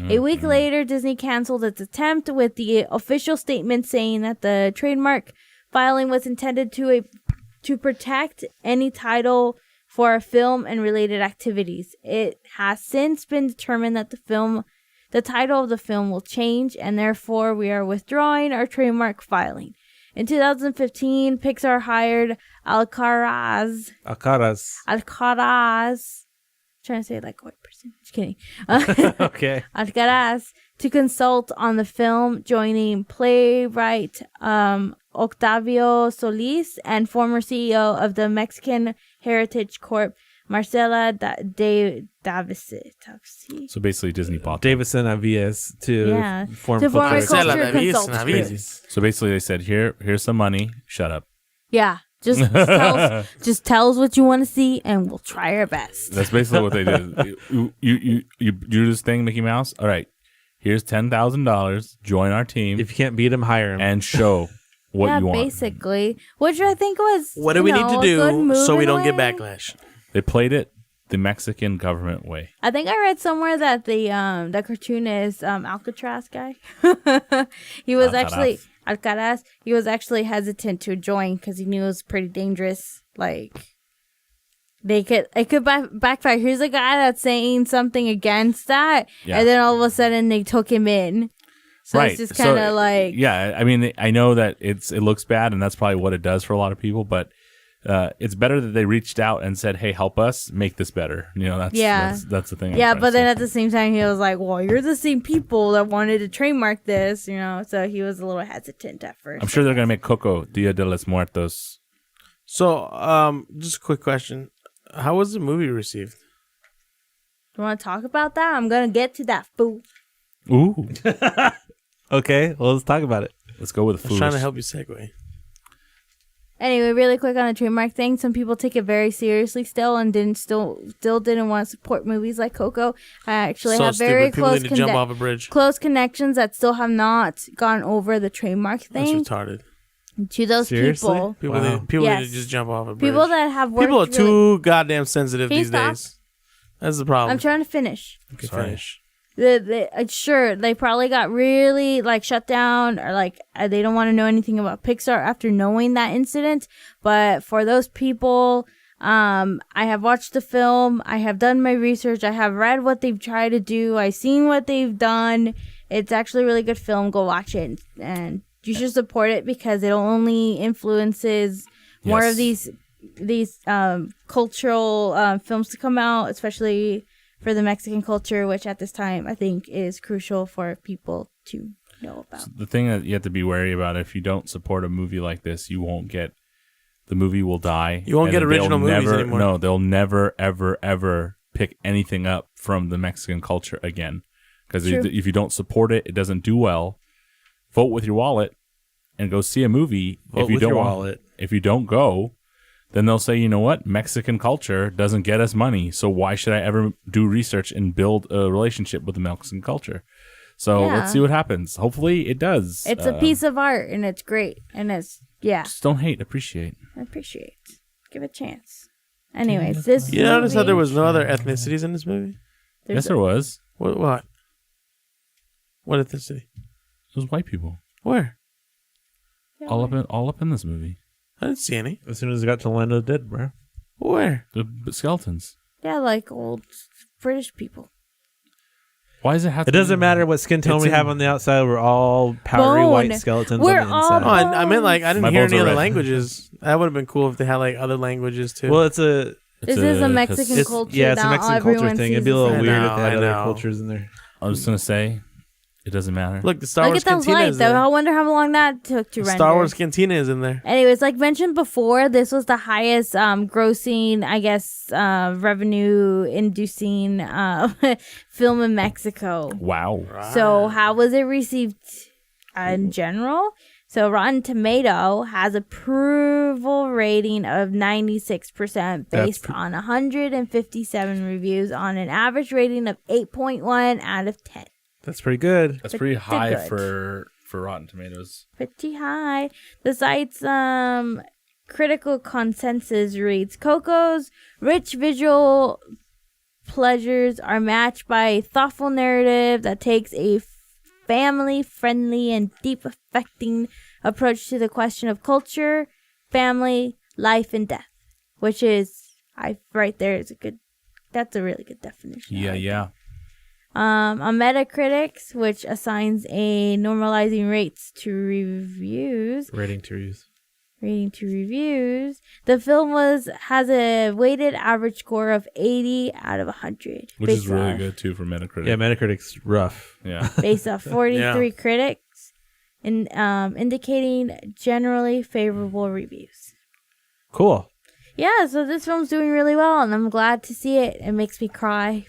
A week later, Disney canceled its attempt with the official statement saying that the trademark filing was intended to protect any title for a film and related activities. It has since been determined that the title of the film will change, and therefore we are withdrawing our trademark filing. In 2015, Pixar hired Alcaraz. Trying to say it like a white person. Just kidding. Okay. Alcaraz to consult on the film, joining playwright Octavio Solis and former CEO of the Mexican Heritage Corp, Marcela Davisi. So basically, Disney bought them. Davison Avias to form a culture Davis. So basically, they said, "Here's some money. Shut up." Yeah. Just tell us what you want to see, and we'll try our best. That's basically what they did. You do this thing, Mickey Mouse. All right, here's $10,000. Join our team. If you can't beat him, hire him. And show what you want. Basically, which I think was what do we need to do so we don't get backlash? They played it the Mexican government way. I think I read somewhere that the cartoonist Alcatraz guy, he was Alcaraz. He was actually hesitant to join because he knew it was pretty dangerous. Like, it could backfire. Here's a guy that's saying something against that, and then all of a sudden they took him in. So it's just kind of like, yeah. I mean, I know that it looks bad, and that's probably what it does for a lot of people, but. It's better that they reached out and said, "Hey, help us make this better." You know, that's the thing. Yeah, but then at the same time, he was like, "Well, you're the same people that wanted to trademark this," you know. So he was a little hesitant at first. I'm sure they're gonna make Coco Dia de los Muertos. So, just a quick question: how was the movie received? You want to talk about that? I'm gonna get to that, fool. Ooh. Okay, well, let's talk about it. Let's go with the I was trying to help you segue. Anyway, really quick on the trademark thing. Some people take it very seriously still and still didn't want to support movies like Coco. I actually have very close jump off a bridge. Close connections that still have not gone over the trademark thing. That's retarded. To those people. People need to just jump off a bridge. People that have worked People are too goddamn sensitive these days. That's the problem. I'm trying to finish. Okay, finish. Sure, they probably got really shut down, or they don't want to know anything about Pixar after knowing that incident. But for those people, I have watched the film, I have done my research, I have read what they've tried to do, I've seen what they've done. It's actually a really good film. Go watch it, and you should support it because it only influences more of these cultural films to come out, especially for the Mexican culture, which at this time I think is crucial for people to know about. So the thing that you have to be wary about, if you don't support a movie like this, you won't get, the movie will die. You won't get original movies anymore. No, they'll never, ever, ever pick anything up from the Mexican culture again. Because True. if you don't support it, it doesn't do well. Vote with your wallet and go see a movie. Vote with your wallet. If you don't go, then they'll say, you know what? Mexican culture doesn't get us money. So why should I ever do research and build a relationship with the Mexican culture? So let's see what happens. Hopefully it does. It's a piece of art, and it's great. And it's, Just don't hate, appreciate. appreciate. Give it a chance. Anyways, this You notice how movie- there was no other ethnicities in this movie? there's Yes, there was. What? What ethnicity? It was white people. Where? All up in this movie. I didn't see any. As soon as it got to Land of the Dead, bro. Where? The skeletons. Yeah, like old British people. Why does it have It to doesn't matter what skin tone It's we have in- on the outside. We're all powdery Bone. white skeletons We're on the all inside. Oh, I meant like I My didn't hear bones any are other red. languages. That would have been cool if they had like other languages too. Well, it's a This is a Mexican it's, culture. yeah, it's a Not Mexican culture everyone thing. sees It'd be a the little same. weird I if they had know, other I know. cultures in there. I was gonna say, it doesn't matter. Look, the Star Look Wars at those Cantina lights, is though. there. I wonder how long that took to render. Star Wars Cantina is in there. Anyways, like mentioned before, this was the highest grossing, I guess, revenue-inducing film in Mexico. Wow. So how was it received in general? So Rotten Tomato has approval rating of 96% based on 157 reviews on an average rating of 8.1 out of 10. That's pretty good. That's pretty high good. for Rotten Tomatoes. Pretty high. The site's critical consensus reads, Coco's rich visual pleasures are matched by a thoughtful narrative that takes a family-friendly and deep-affecting approach to the question of culture, family, life, and death. Which is, right there is that's a really good definition. I like Yeah. on Metacritic, which assigns a normalizing rates to reviews, Rating to use. the film has a weighted average score of 80 out of 100. Which is really good too for Metacritic. Yeah, Metacritic's rough. Yeah. Based off 43 critics, and indicating generally favorable reviews. Cool. Yeah, so this film's doing really well, and I'm glad to see it. It makes me cry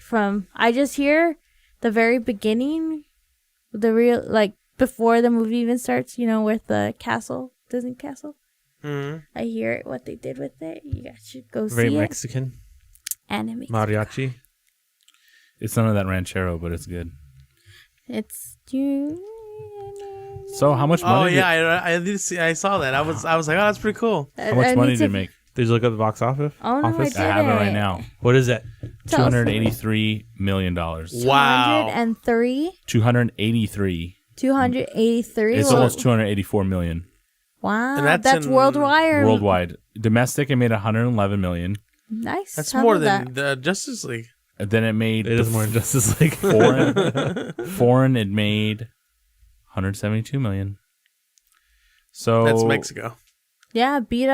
I just hear the very beginning, the real, like, before the movie even starts, with the castle, Disney castle. Mm-hmm. I hear it, what they did with it. You guys should go Very see Mexican. it. And it makes Mariachi. It's none of that ranchero, but it's good. It's So how much money? Oh yeah, I did see. I saw that. I was like, oh, that's pretty cool. How much money did it make? Did you look up the box office? Oh, no, office? I I have it right didn't. now. What is it? Tell us. $283 million. Wow. 203. 283. 283. It's almost 284 million Wow, And that's that's in worldwide. worldwide. Domestic, it made 111 million. Nice. That's How more about than the Justice League. And then it made It is more than Justice League. foreign. It made 172 million. So That's Mexico. Yeah, it beat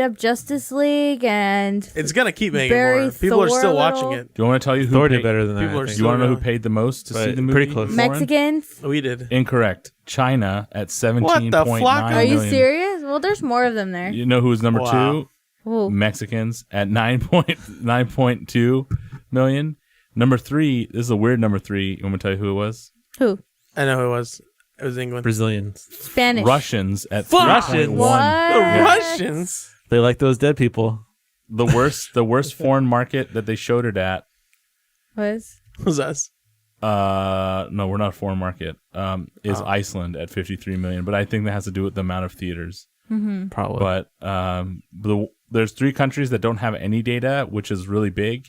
up Justice League, and It's gonna keep making Barry more. People are Thor still a watching little. it. Do you want to tell you who Thor paid, did better than that. people I are think. Do you want to know who Still paid the most to But see the movie? pretty close. foreign? Mexicans. We did. Incorrect. China at 17.9 Flocka? Are you million. serious? Well, there's more of them there. You know who was number Wow. 2? Ooh. Mexicans at 9.2 million. Number 3, this is a weird number 3. You want me to tell you who it was? Who? I know who it was. It was England. Brazilians. Spanish. Russians at Russians. 3.1. What? The Russians. They like those dead people. The worst foreign market that they showed it at. Was? Was us. No, we're not a foreign market. Is Iceland at 53 million, but I think that has to do with the amount of theaters. Probably. But there's 3 countries that don't have any data, which is really big.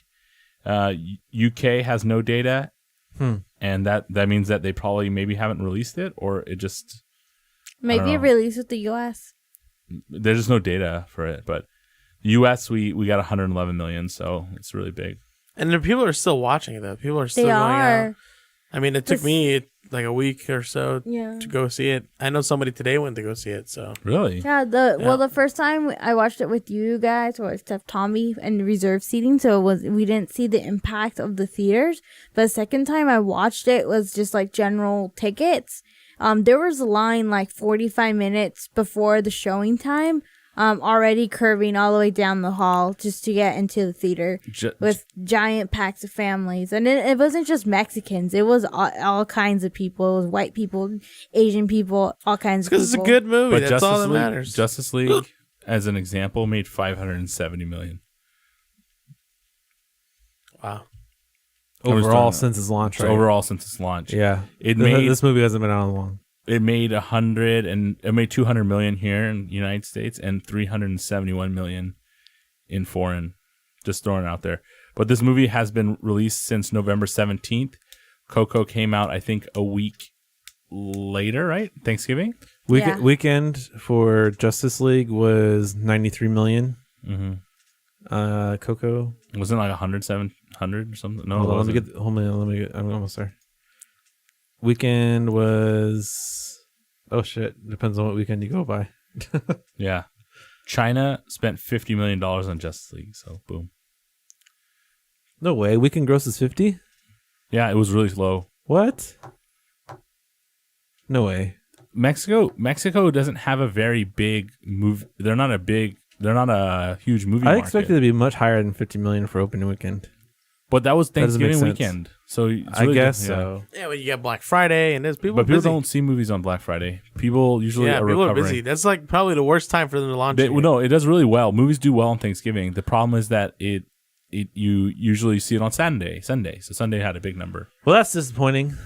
UK has no data, and that means that they probably maybe haven't released it, or it just Maybe it know. released with the U.S. there's just no data for it. But US we got 111 million, so it's really big. And the people are still watching it though. People are still They going are. out. I mean, it took This- me like a week or so Yeah. to go see it. I know somebody today went to go see it. So Really? Yeah, the first time I watched it with you guys, or except Tommy and reserve seating, so we didn't see the impact of the theaters. But the second time I watched it was just like general tickets. There was a line like 45 minutes before the showing time already curving all the way down the hall just to get into the theater with giant packs of families. And it wasn't just Mexicans. It was all kinds of people. It was white people, Asian people, all kinds of people. Because it's a good movie. But That's all that matters. Justice League, as an example, made $570 million. Wow. Overall since its launch, right? Overall since its launch. Yeah. Made this movie hasn't been out long. It made $200 million here in the United States and $371 million in foreign. Just throwing it out there. But this movie has been released since November 17th. Coco came out, I think, a week later, right? Thanksgiving? Weekend for Justice League was $93 million. Mm-hmm. Coco wasn't it like 700 or something? No, let me get. I'm almost there. Weekend was. Oh shit! Depends on what weekend you go by. Yeah, China spent $50 million on Justice League. So boom. No way. Weekend gross is 50. Yeah, it was really low. What? No way. Mexico doesn't have a very big move. They're not a huge movie I market. expected it to be much higher than 50 million for opening weekend. But that was Thanksgiving sense. weekend. So it's I really guess different, so. Yeah, well, you got Black Friday, and there's people. But people busy. don't see movies on Black Friday. People usually are people recovering. are busy. That's like probably the worst time for them to launch. No, it does really well. Movies do well on Thanksgiving. The problem is that you usually see it on Sunday. So Sunday had a big number. Well, that's disappointing.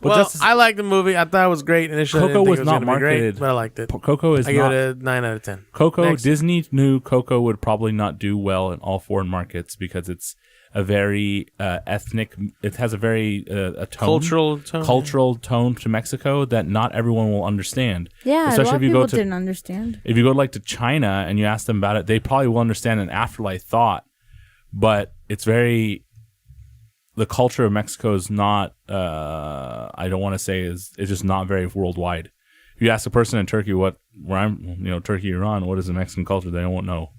But I liked the movie. I thought it was great initially. Coco I didn't think was it not gonna be marketed. great, but I liked it. Coco is I give it a 9 out of 10. Coco. Next. Disney knew Coco would probably not do well in all foreign markets because it's a very ethnic. It has a very a tone, cultural tone to Mexico that not everyone will understand. Yeah, especially a lot if of you people go to didn't understand. If you go to China and you ask them about it, they probably will understand an afterlife thought, but it's very. The culture of Mexico is not. I don't want to say it's just not very worldwide. If you ask a person in Turkey Turkey, Iran, what is the Mexican culture? They won't know.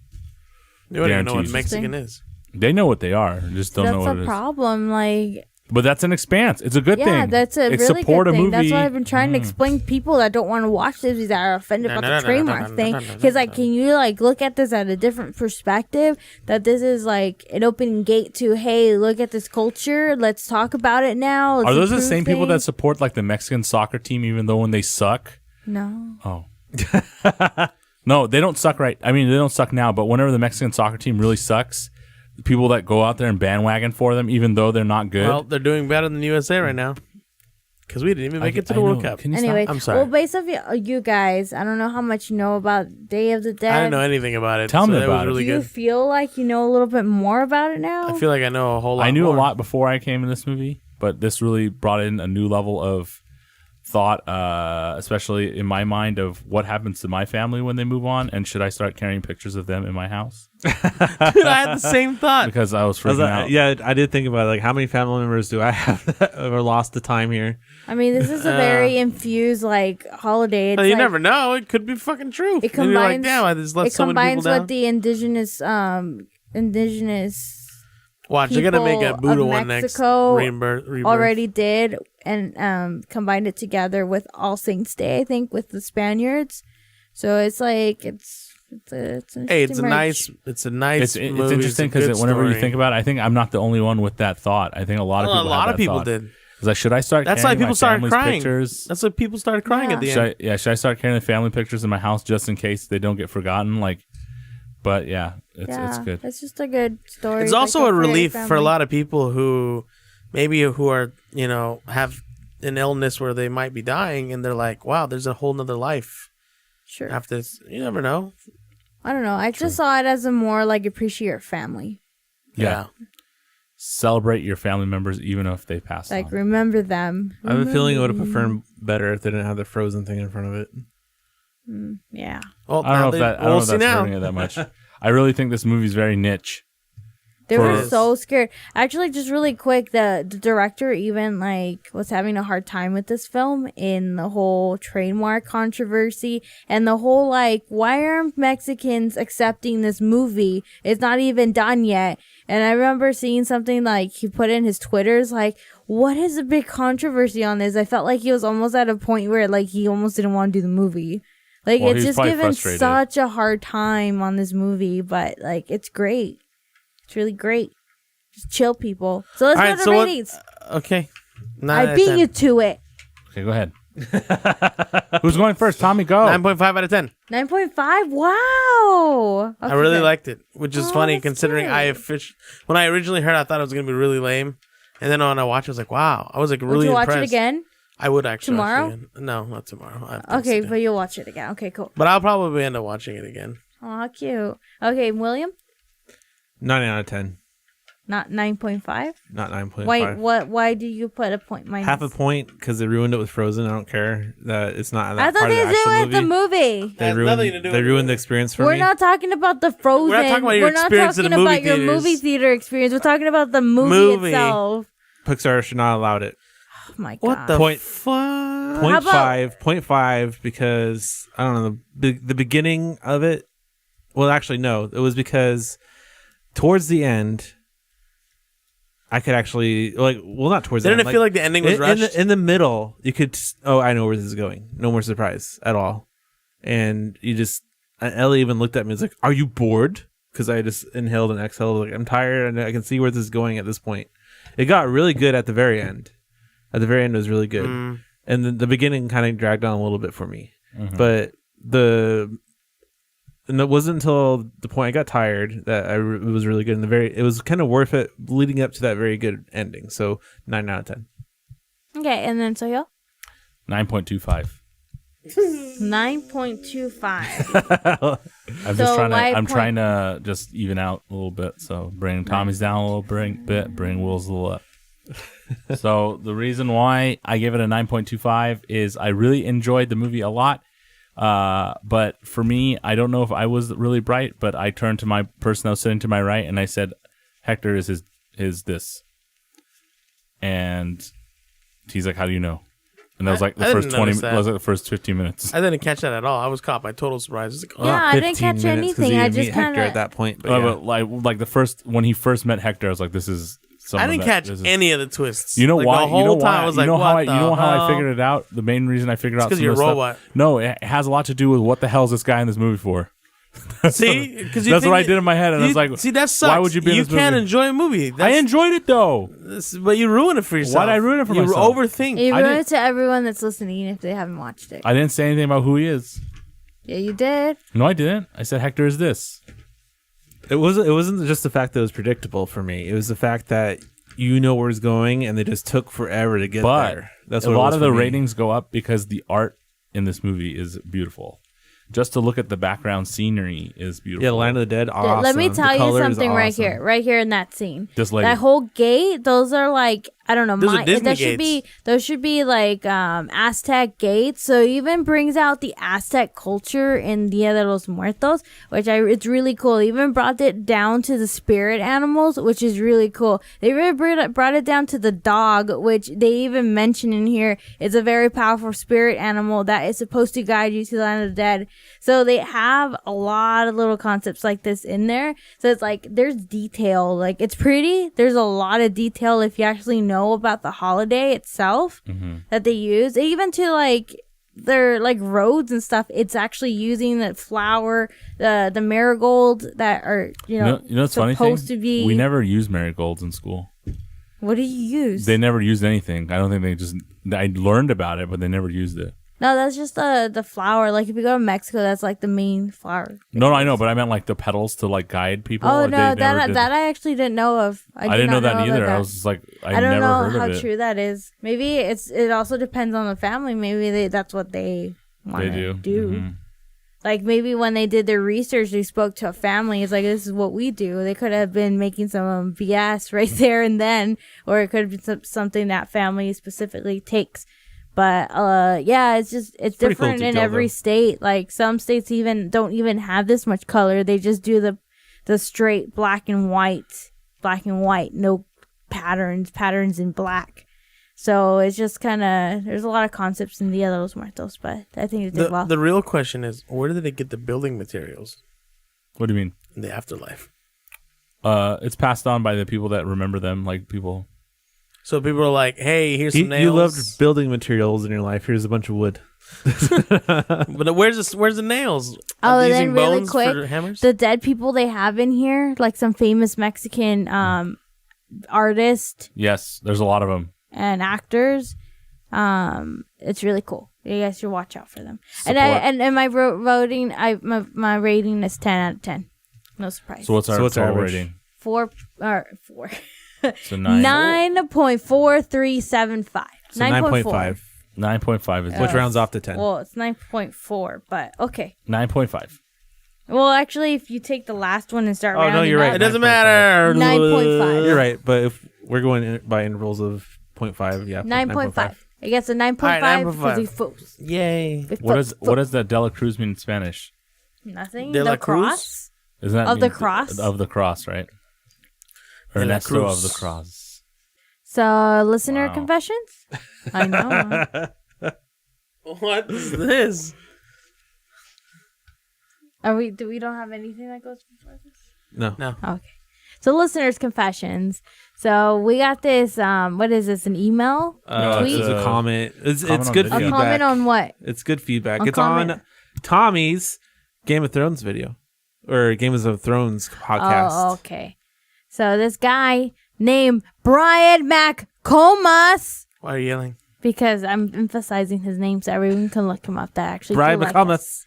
They don't even know what Mexican is. They know what they are, just don't know what it is. That's a problem. Like, but that's an expanse. It's a good thing. yeah, that's a It's really support good a thing. movie. That's what I've been trying to explain to people that don't want to watch this that are offended about the trademark thing. Because can you look at this at a different perspective? That this is like an opening gate to, hey, look at this culture. Let's talk about it now. Are those the same people that support the Mexican soccer team, even though when they suck? No. Oh. No, they don't suck right. I mean, they don't suck now, but whenever the Mexican soccer team really sucks, the people that go out there and bandwagon for them, even though they're not good. Well, they're doing better than the USA right now. Because we didn't even make it to the World Cup. Anyway, I'm sorry. well, based off you guys, I don't know how much you know about Day of the Dead. I didn't know anything about it. Tell me about it. Really Do you feel like you know a little bit more about it now? I feel like I know a whole lot I knew more. a lot before I came in this movie, but this really brought in a new level of thought, especially in my mind, of what happens to my family when they move on, and should I start carrying pictures of them in my house? Dude, I had the same thought. Because I was freaking out. Yeah, I did think about how many family members do I have that ever lost the time here? I mean, this is a very infused holiday. It's You never know. It could be fucking true. It And you're like, combines. damn, I just let It so many people combines down. what the indigenous Watch, they're gonna make a people Buddha of one next. Mexico Rebirth. already did, and combined it together with All Saints Day, I think, with the Spaniards. So it's like it's an Hey, it's a interesting nice. It's a nice. It's movie. interesting It's a good because whenever you story. think about it, I think I'm not the only one with that thought. I think a lot of people. a lot had of that people thought. did. It's like, should I start? That's why carrying people my started family's crying. Pictures? That's why people started crying at the end. Should I start carrying the family pictures in my house just in case they don't get forgotten? But yeah, it's good. It's just a good story. It's also a relief for a lot of people who are have an illness where they might be dying, and they're like, wow, there's a whole nother life. Sure. After this, you never know. I don't know. I just saw it as a more appreciate your family. Yeah. Celebrate your family members even if they pass on. Remember them. I have a feeling I would have preferred better if they didn't have the Frozen thing in front of it. Yeah. Well, I don't know if we'll see that's now. hurting it that much. I really think this movie's very niche. They were so scared. Actually, just really quick, the director even was having a hard time with this film in the whole trademark controversy and the whole why aren't Mexicans accepting this movie? It's not even done yet. And I remember seeing something he put in his Twitters what is the big controversy on this? I felt like he was almost at a point where he almost didn't want to do the movie. Like, Well, it's he's just probably given frustrated. such a hard time on this movie, but like, it's great. It's really great. Just chill, people. So let's All go right, to so ratings. Okay. I beat you to it. Okay, go ahead. Who's going first? Tommy, go. 9.5 out of 10. 9.5. Wow. I really Okay. liked it, which is Oh, funny that's considering good. when I originally heard, I thought it was gonna be really lame, and then when I watched, it, I was like, wow, I was like Would really you watch impressed. it again? I would actually watch it Tomorrow? again. No, not tomorrow. I have things Okay, to do. but you'll watch it again. Okay, cool. But I'll probably end up watching it again. Aw, cute. Okay, William? 9 out of 10. Not 9.5? Not 9.5. Why do you put a point minus? Half a point because they ruined it with Frozen. I don't care that it's not that I thought part of they the actual ruined the movie. movie. They Has ruined, nothing to do they with ruined it. the experience for We're me. not talking about the Frozen. We're not talking about your experience in the movie about your theaters. movie theater experience. We're talking about the movie itself. Pixar should not have allowed it. Oh my god. What the Point- fuck? Point about- five, 0.5 because I don't know the beginning of it. Well, actually, no. It was because towards the end, I could actually not towards. Didn't the it end, feel like the ending was rushed? in the middle? You could. Oh, I know where this is going. No more surprise at all. And you just Ellie even looked at me and was like, "Are you bored?" Because I just inhaled and exhaled. Like, I'm tired and I can see where this is going at this point. It got really good at the very end. At the very end, it was really good. And then the beginning kind of dragged on a little bit for me. But and it wasn't until the point I got tired that it was really good. And it was kind of worth it leading up to that very good ending. So 9 out of 10. Okay, and then Soyo? 9.25. 9.25. I'm So just trying to. why I'm point- trying to just even out a little bit. So bring Tommy's down a little bit. Bring Will's a little up. So the reason why I gave it a 9.25 is I really enjoyed the movie a lot. But for me, I don't know if I was really bright, but I turned to my person that was sitting to my right and I said, "Hector is this," and he's like, "How do you know?" And that was like the I first didn't 20. notice that. That was like the first 15 minutes. I didn't catch that at all. I was caught by total surprise. I was like, oh, Yeah, I didn't 15 catch minutes 'cause anything. you I didn't just meet Hector kinda- at that point. But But like the first when he first met Hector, I was like, "This is." I didn't catch any of the twists. You know Like, why? The whole you know time why? I was you like, know how what I? You know the how I hell? figured it out? The main reason I figured out It's 'cause some you're of a the stuff- robot. No, it has a lot to do with what the hell is this guy in this movie for? See, because That's what I did in my head, and I was like, "See, that sucks. why would you be in You this can't movie?" enjoy a movie. I enjoyed it though. But you ruin it for yourself. Why'd I ruin it for you myself? overthink. You I ruined didn't- it to everyone that's listening if they haven't watched it. I didn't say anything about who he is. Yeah, you did. No, I didn't. I said Hector is this. It wasn't just the fact that it was predictable for me. It was the fact that you know where it's going, and they just took forever to get But there. That's a what it lot was of for the me. ratings go up because the art in this movie is beautiful. Just to look at the background scenery is beautiful. Yeah, Land of the Dead. Awesome. Let me The tell you color is something right awesome. here in that scene. This lady. That whole gate, those are like, I don't know, Those are Disney those should be like Aztec gates. So it even brings out the Aztec culture in Dia de los Muertos, which it's really cool. They even brought it down to the spirit animals, which is really cool. They really brought it down to the dog, which they even mention in here. It's a very powerful spirit animal that is supposed to guide you to the land of the dead. So they have a lot of little concepts like this in there. So it's like there's detail. Like it's pretty. There's a lot of detail if you actually know about the holiday itself that they use. Even to like their like roads and stuff. It's actually using the flower, the marigold that are You know what's funny thing? supposed to be. We never used marigolds in school. What do you use? They never used anything. I don't think they just. I learned about it, but they never used it. No, that's just the flower. Like if you go to Mexico, that's like the main flower. No, I know, but I meant like the petals to like guide people. Oh They no, never that did- that I actually didn't know of. I didn't know not that either. about I was just like, I I don't never know heard how of it. true that is. Maybe it also depends on the family. Maybe that's what they want They to do. Mhm. Like maybe when they did their research, they spoke to a family. It's like, this is what we do. They could have been making some BS right there and then, or it could have been something that family specifically takes. But yeah, it's pretty cool different in detail, every though. state. Like some states even don't even have this much color. They just do the straight black and white, no patterns in black. So it's just kind of, there's a lot of concepts in Dia de los Muertos, but I think it did well. The real question is, where did they get the building materials What do you mean? in the afterlife? It's passed on by the people that remember them, like people. So people are like, hey, here's some nails. You loved building materials in your life. Here's a bunch of wood. But where's the nails? Oh, Are they then using really bones quick, for hammers? the dead people they have in here, like some famous Mexican artists Yes, there's a lot of them. and actors. It's really cool. You guys should watch out for them. Support. And my voting, my rating is 10 out of 10. No surprise. So what's our what's our total average? rating? four. So 9. 9.4375. So 9.5, 9.5 is which rounds off to 10. Well, it's 9.4, but okay. 9.5. Well, actually, if you take the last one and start Oh, no, rounding you're right. up, It doesn't 9.5. matter. 9.5. You're right, but if we're going by intervals of 0.5, yeah. 9.5. It gets a 9.5 All right, 9.5. because he fools. Yay. What does that Dela Cruz mean in Spanish? Nothing. De la The cross. Isn't that Of the mean cross? Of the cross, right? De la Ernesto of Cruz. the cross. So, listener Wow. confessions? I know. What is this? Do we don't have anything that goes before this? No. Okay. So, listeners confessions. So, we got this, what is this, an email? Tweet? It's a comment. It's Comment on good video. A feedback. comment on what? It's good feedback. A It's comment. on Tommy's Game of Thrones video. Or Game of Thrones podcast. Oh, okay. So, this guy named Brian McComas, Why are you yelling? because I'm emphasizing his name so everyone can look him up that actually Brian do like McComas. us.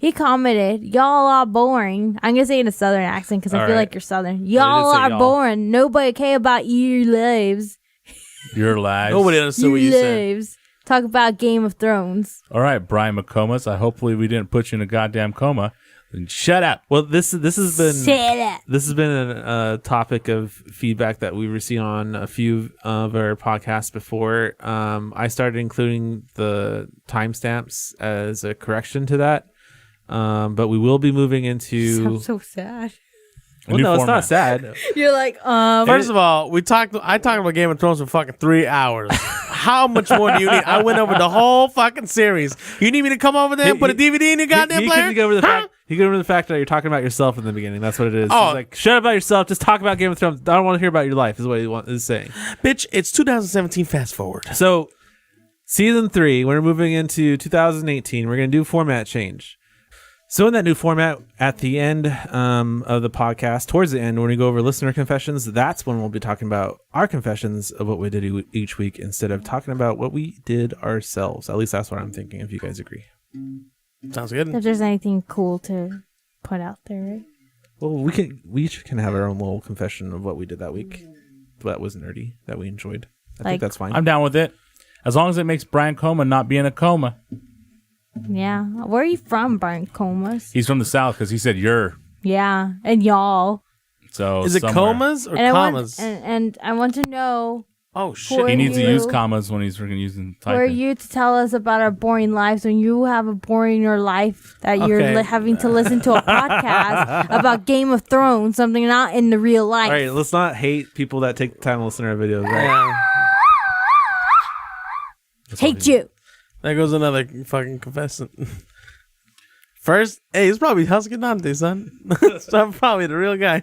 He commented, "Y'all are boring." I'm gonna say it in a southern accent because I All feel right. like you're southern. Y'all say are y'all. boring. Nobody care about your lives. Your lives. Nobody understood what you said. lives. Talk about Game of Thrones. All right, Brian McComas. Hopefully we didn't put you in a goddamn coma. Then shut up. Well, this has been Shut up. this has been a topic of feedback that we received on a few of our podcasts before. I started including the timestamps as a correction to that, but we will be moving into. Sounds so sad. Well, new no, it's format. not sad. You're like, First of all, I talked about Game of Thrones for fucking 3 hours. How much more do you need? I went over the whole fucking series. You need me to come over there and put a DVD in your goddamn He player? couldn't go over the Huh? fact. He got over the fact that you're talking about yourself in the beginning. That's what it is. Oh. He's like, shut up about yourself. Just talk about Game of Thrones. I don't want to hear about your life. Is what he is saying. Bitch, it's 2017. Fast forward. So, season 3, we're moving into 2018. We're going to do format change. So, in that new format, at the end of the podcast, towards the end, when we go over listener confessions, that's when we'll be talking about our confessions of what we did each week instead of talking about what we did ourselves. At least that's what I'm thinking, if you guys agree. Sounds good. if there's anything cool to put out there, right? Well, we each can have our own little confession of what we did that week. That was nerdy, that we enjoyed. I Like- think that's fine. I'm down with it. As long as it makes Brian Coma not be in a coma. Yeah. Where are you from, Brian Comas? He's from the South because he said you're. Yeah. And y'all. So Is it somewhere. comas or And I commas? I want to know Oh, Who shit. are He needs to you? use commas when he's freaking using who are typing. you to tell us about our boring lives when you have a boring your life that you're Okay. having to listen to a podcast about Game of Thrones, something not in the real life. All right, let's not hate people that take the time to listen to our videos, right? Yeah. Hate you. There goes another fucking confessant. First, hey, it's probably Husky Dante, son. So I'm probably the real guy.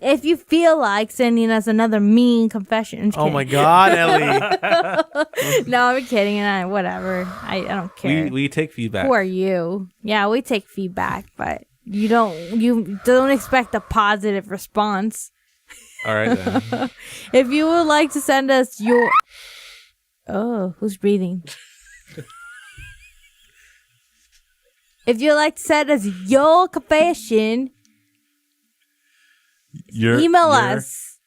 If you feel like sending us another mean confession. I'm just Oh my kidding. God, Ellie. No, I'm kidding. And whatever. I don't care. We take feedback. Who are you? Yeah, we take feedback, but you don't expect a positive response. All right, then. If you would like to send us your who's breathing? If you'd like to send us your confession, email us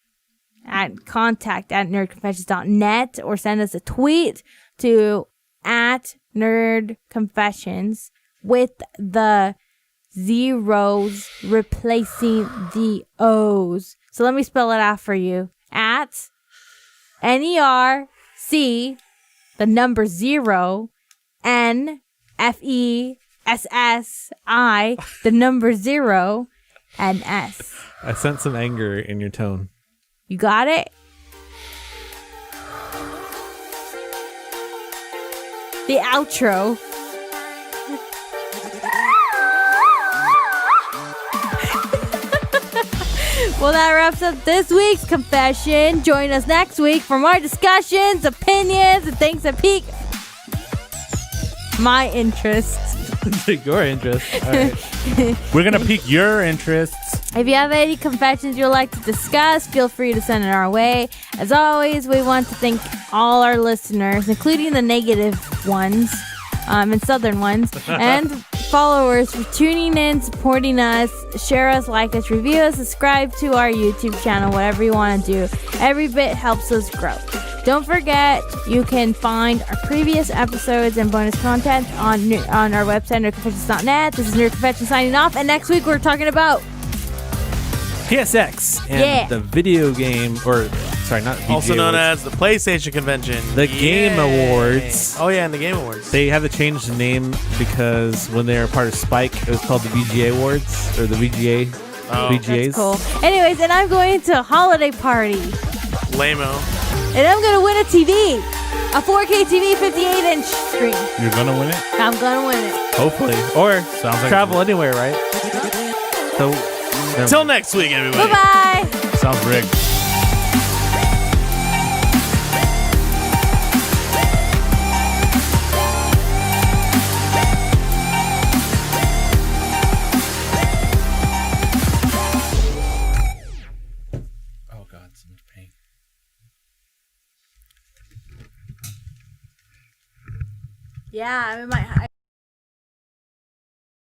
at contact@nerdconfessions.net or send us a tweet to @nerdconfessions with the zeros replacing the O's. So let me spell it out for you. At NERC, the number 0, NFESSI, the number 0, and S. I sense some anger in your tone. You got it? The outro. Well, that wraps up this week's confession. Join us next week for more discussions, opinions, and things that pique my interest. Your interest. All right. We're gonna pique your interests. If you have any confessions you'd like to discuss, feel free to send it our way. As always, we want to thank all our listeners, including the negative ones, and southern ones, and followers for tuning in, supporting us, share us, like us, review us, subscribe to our YouTube channel, whatever you want to do. Every bit helps us grow. Don't forget, you can find our previous episodes and bonus content on our website, nerdconfessions.net. This is Nerd Confessions signing off, and next week we're talking about PSX and the video game, or sorry, not VGA Also known Awards. as the PlayStation Convention. The Game Awards. Oh, yeah, and the Game Awards. They had to change the name because when they were part of Spike, it was called the VGA Awards, or the VGA. VGAs. That's cool. Anyways, and I'm going to a holiday party. Lame-o. And I'm going to win a TV. A 4K TV, 58-inch screen. You're gonna win it. I'm going to win it. Hopefully. Or Sounds like travel anywhere, right? So, Till next week, everybody. Bye-bye. Sounds rigged. Oh God, so much pain. Yeah, I might.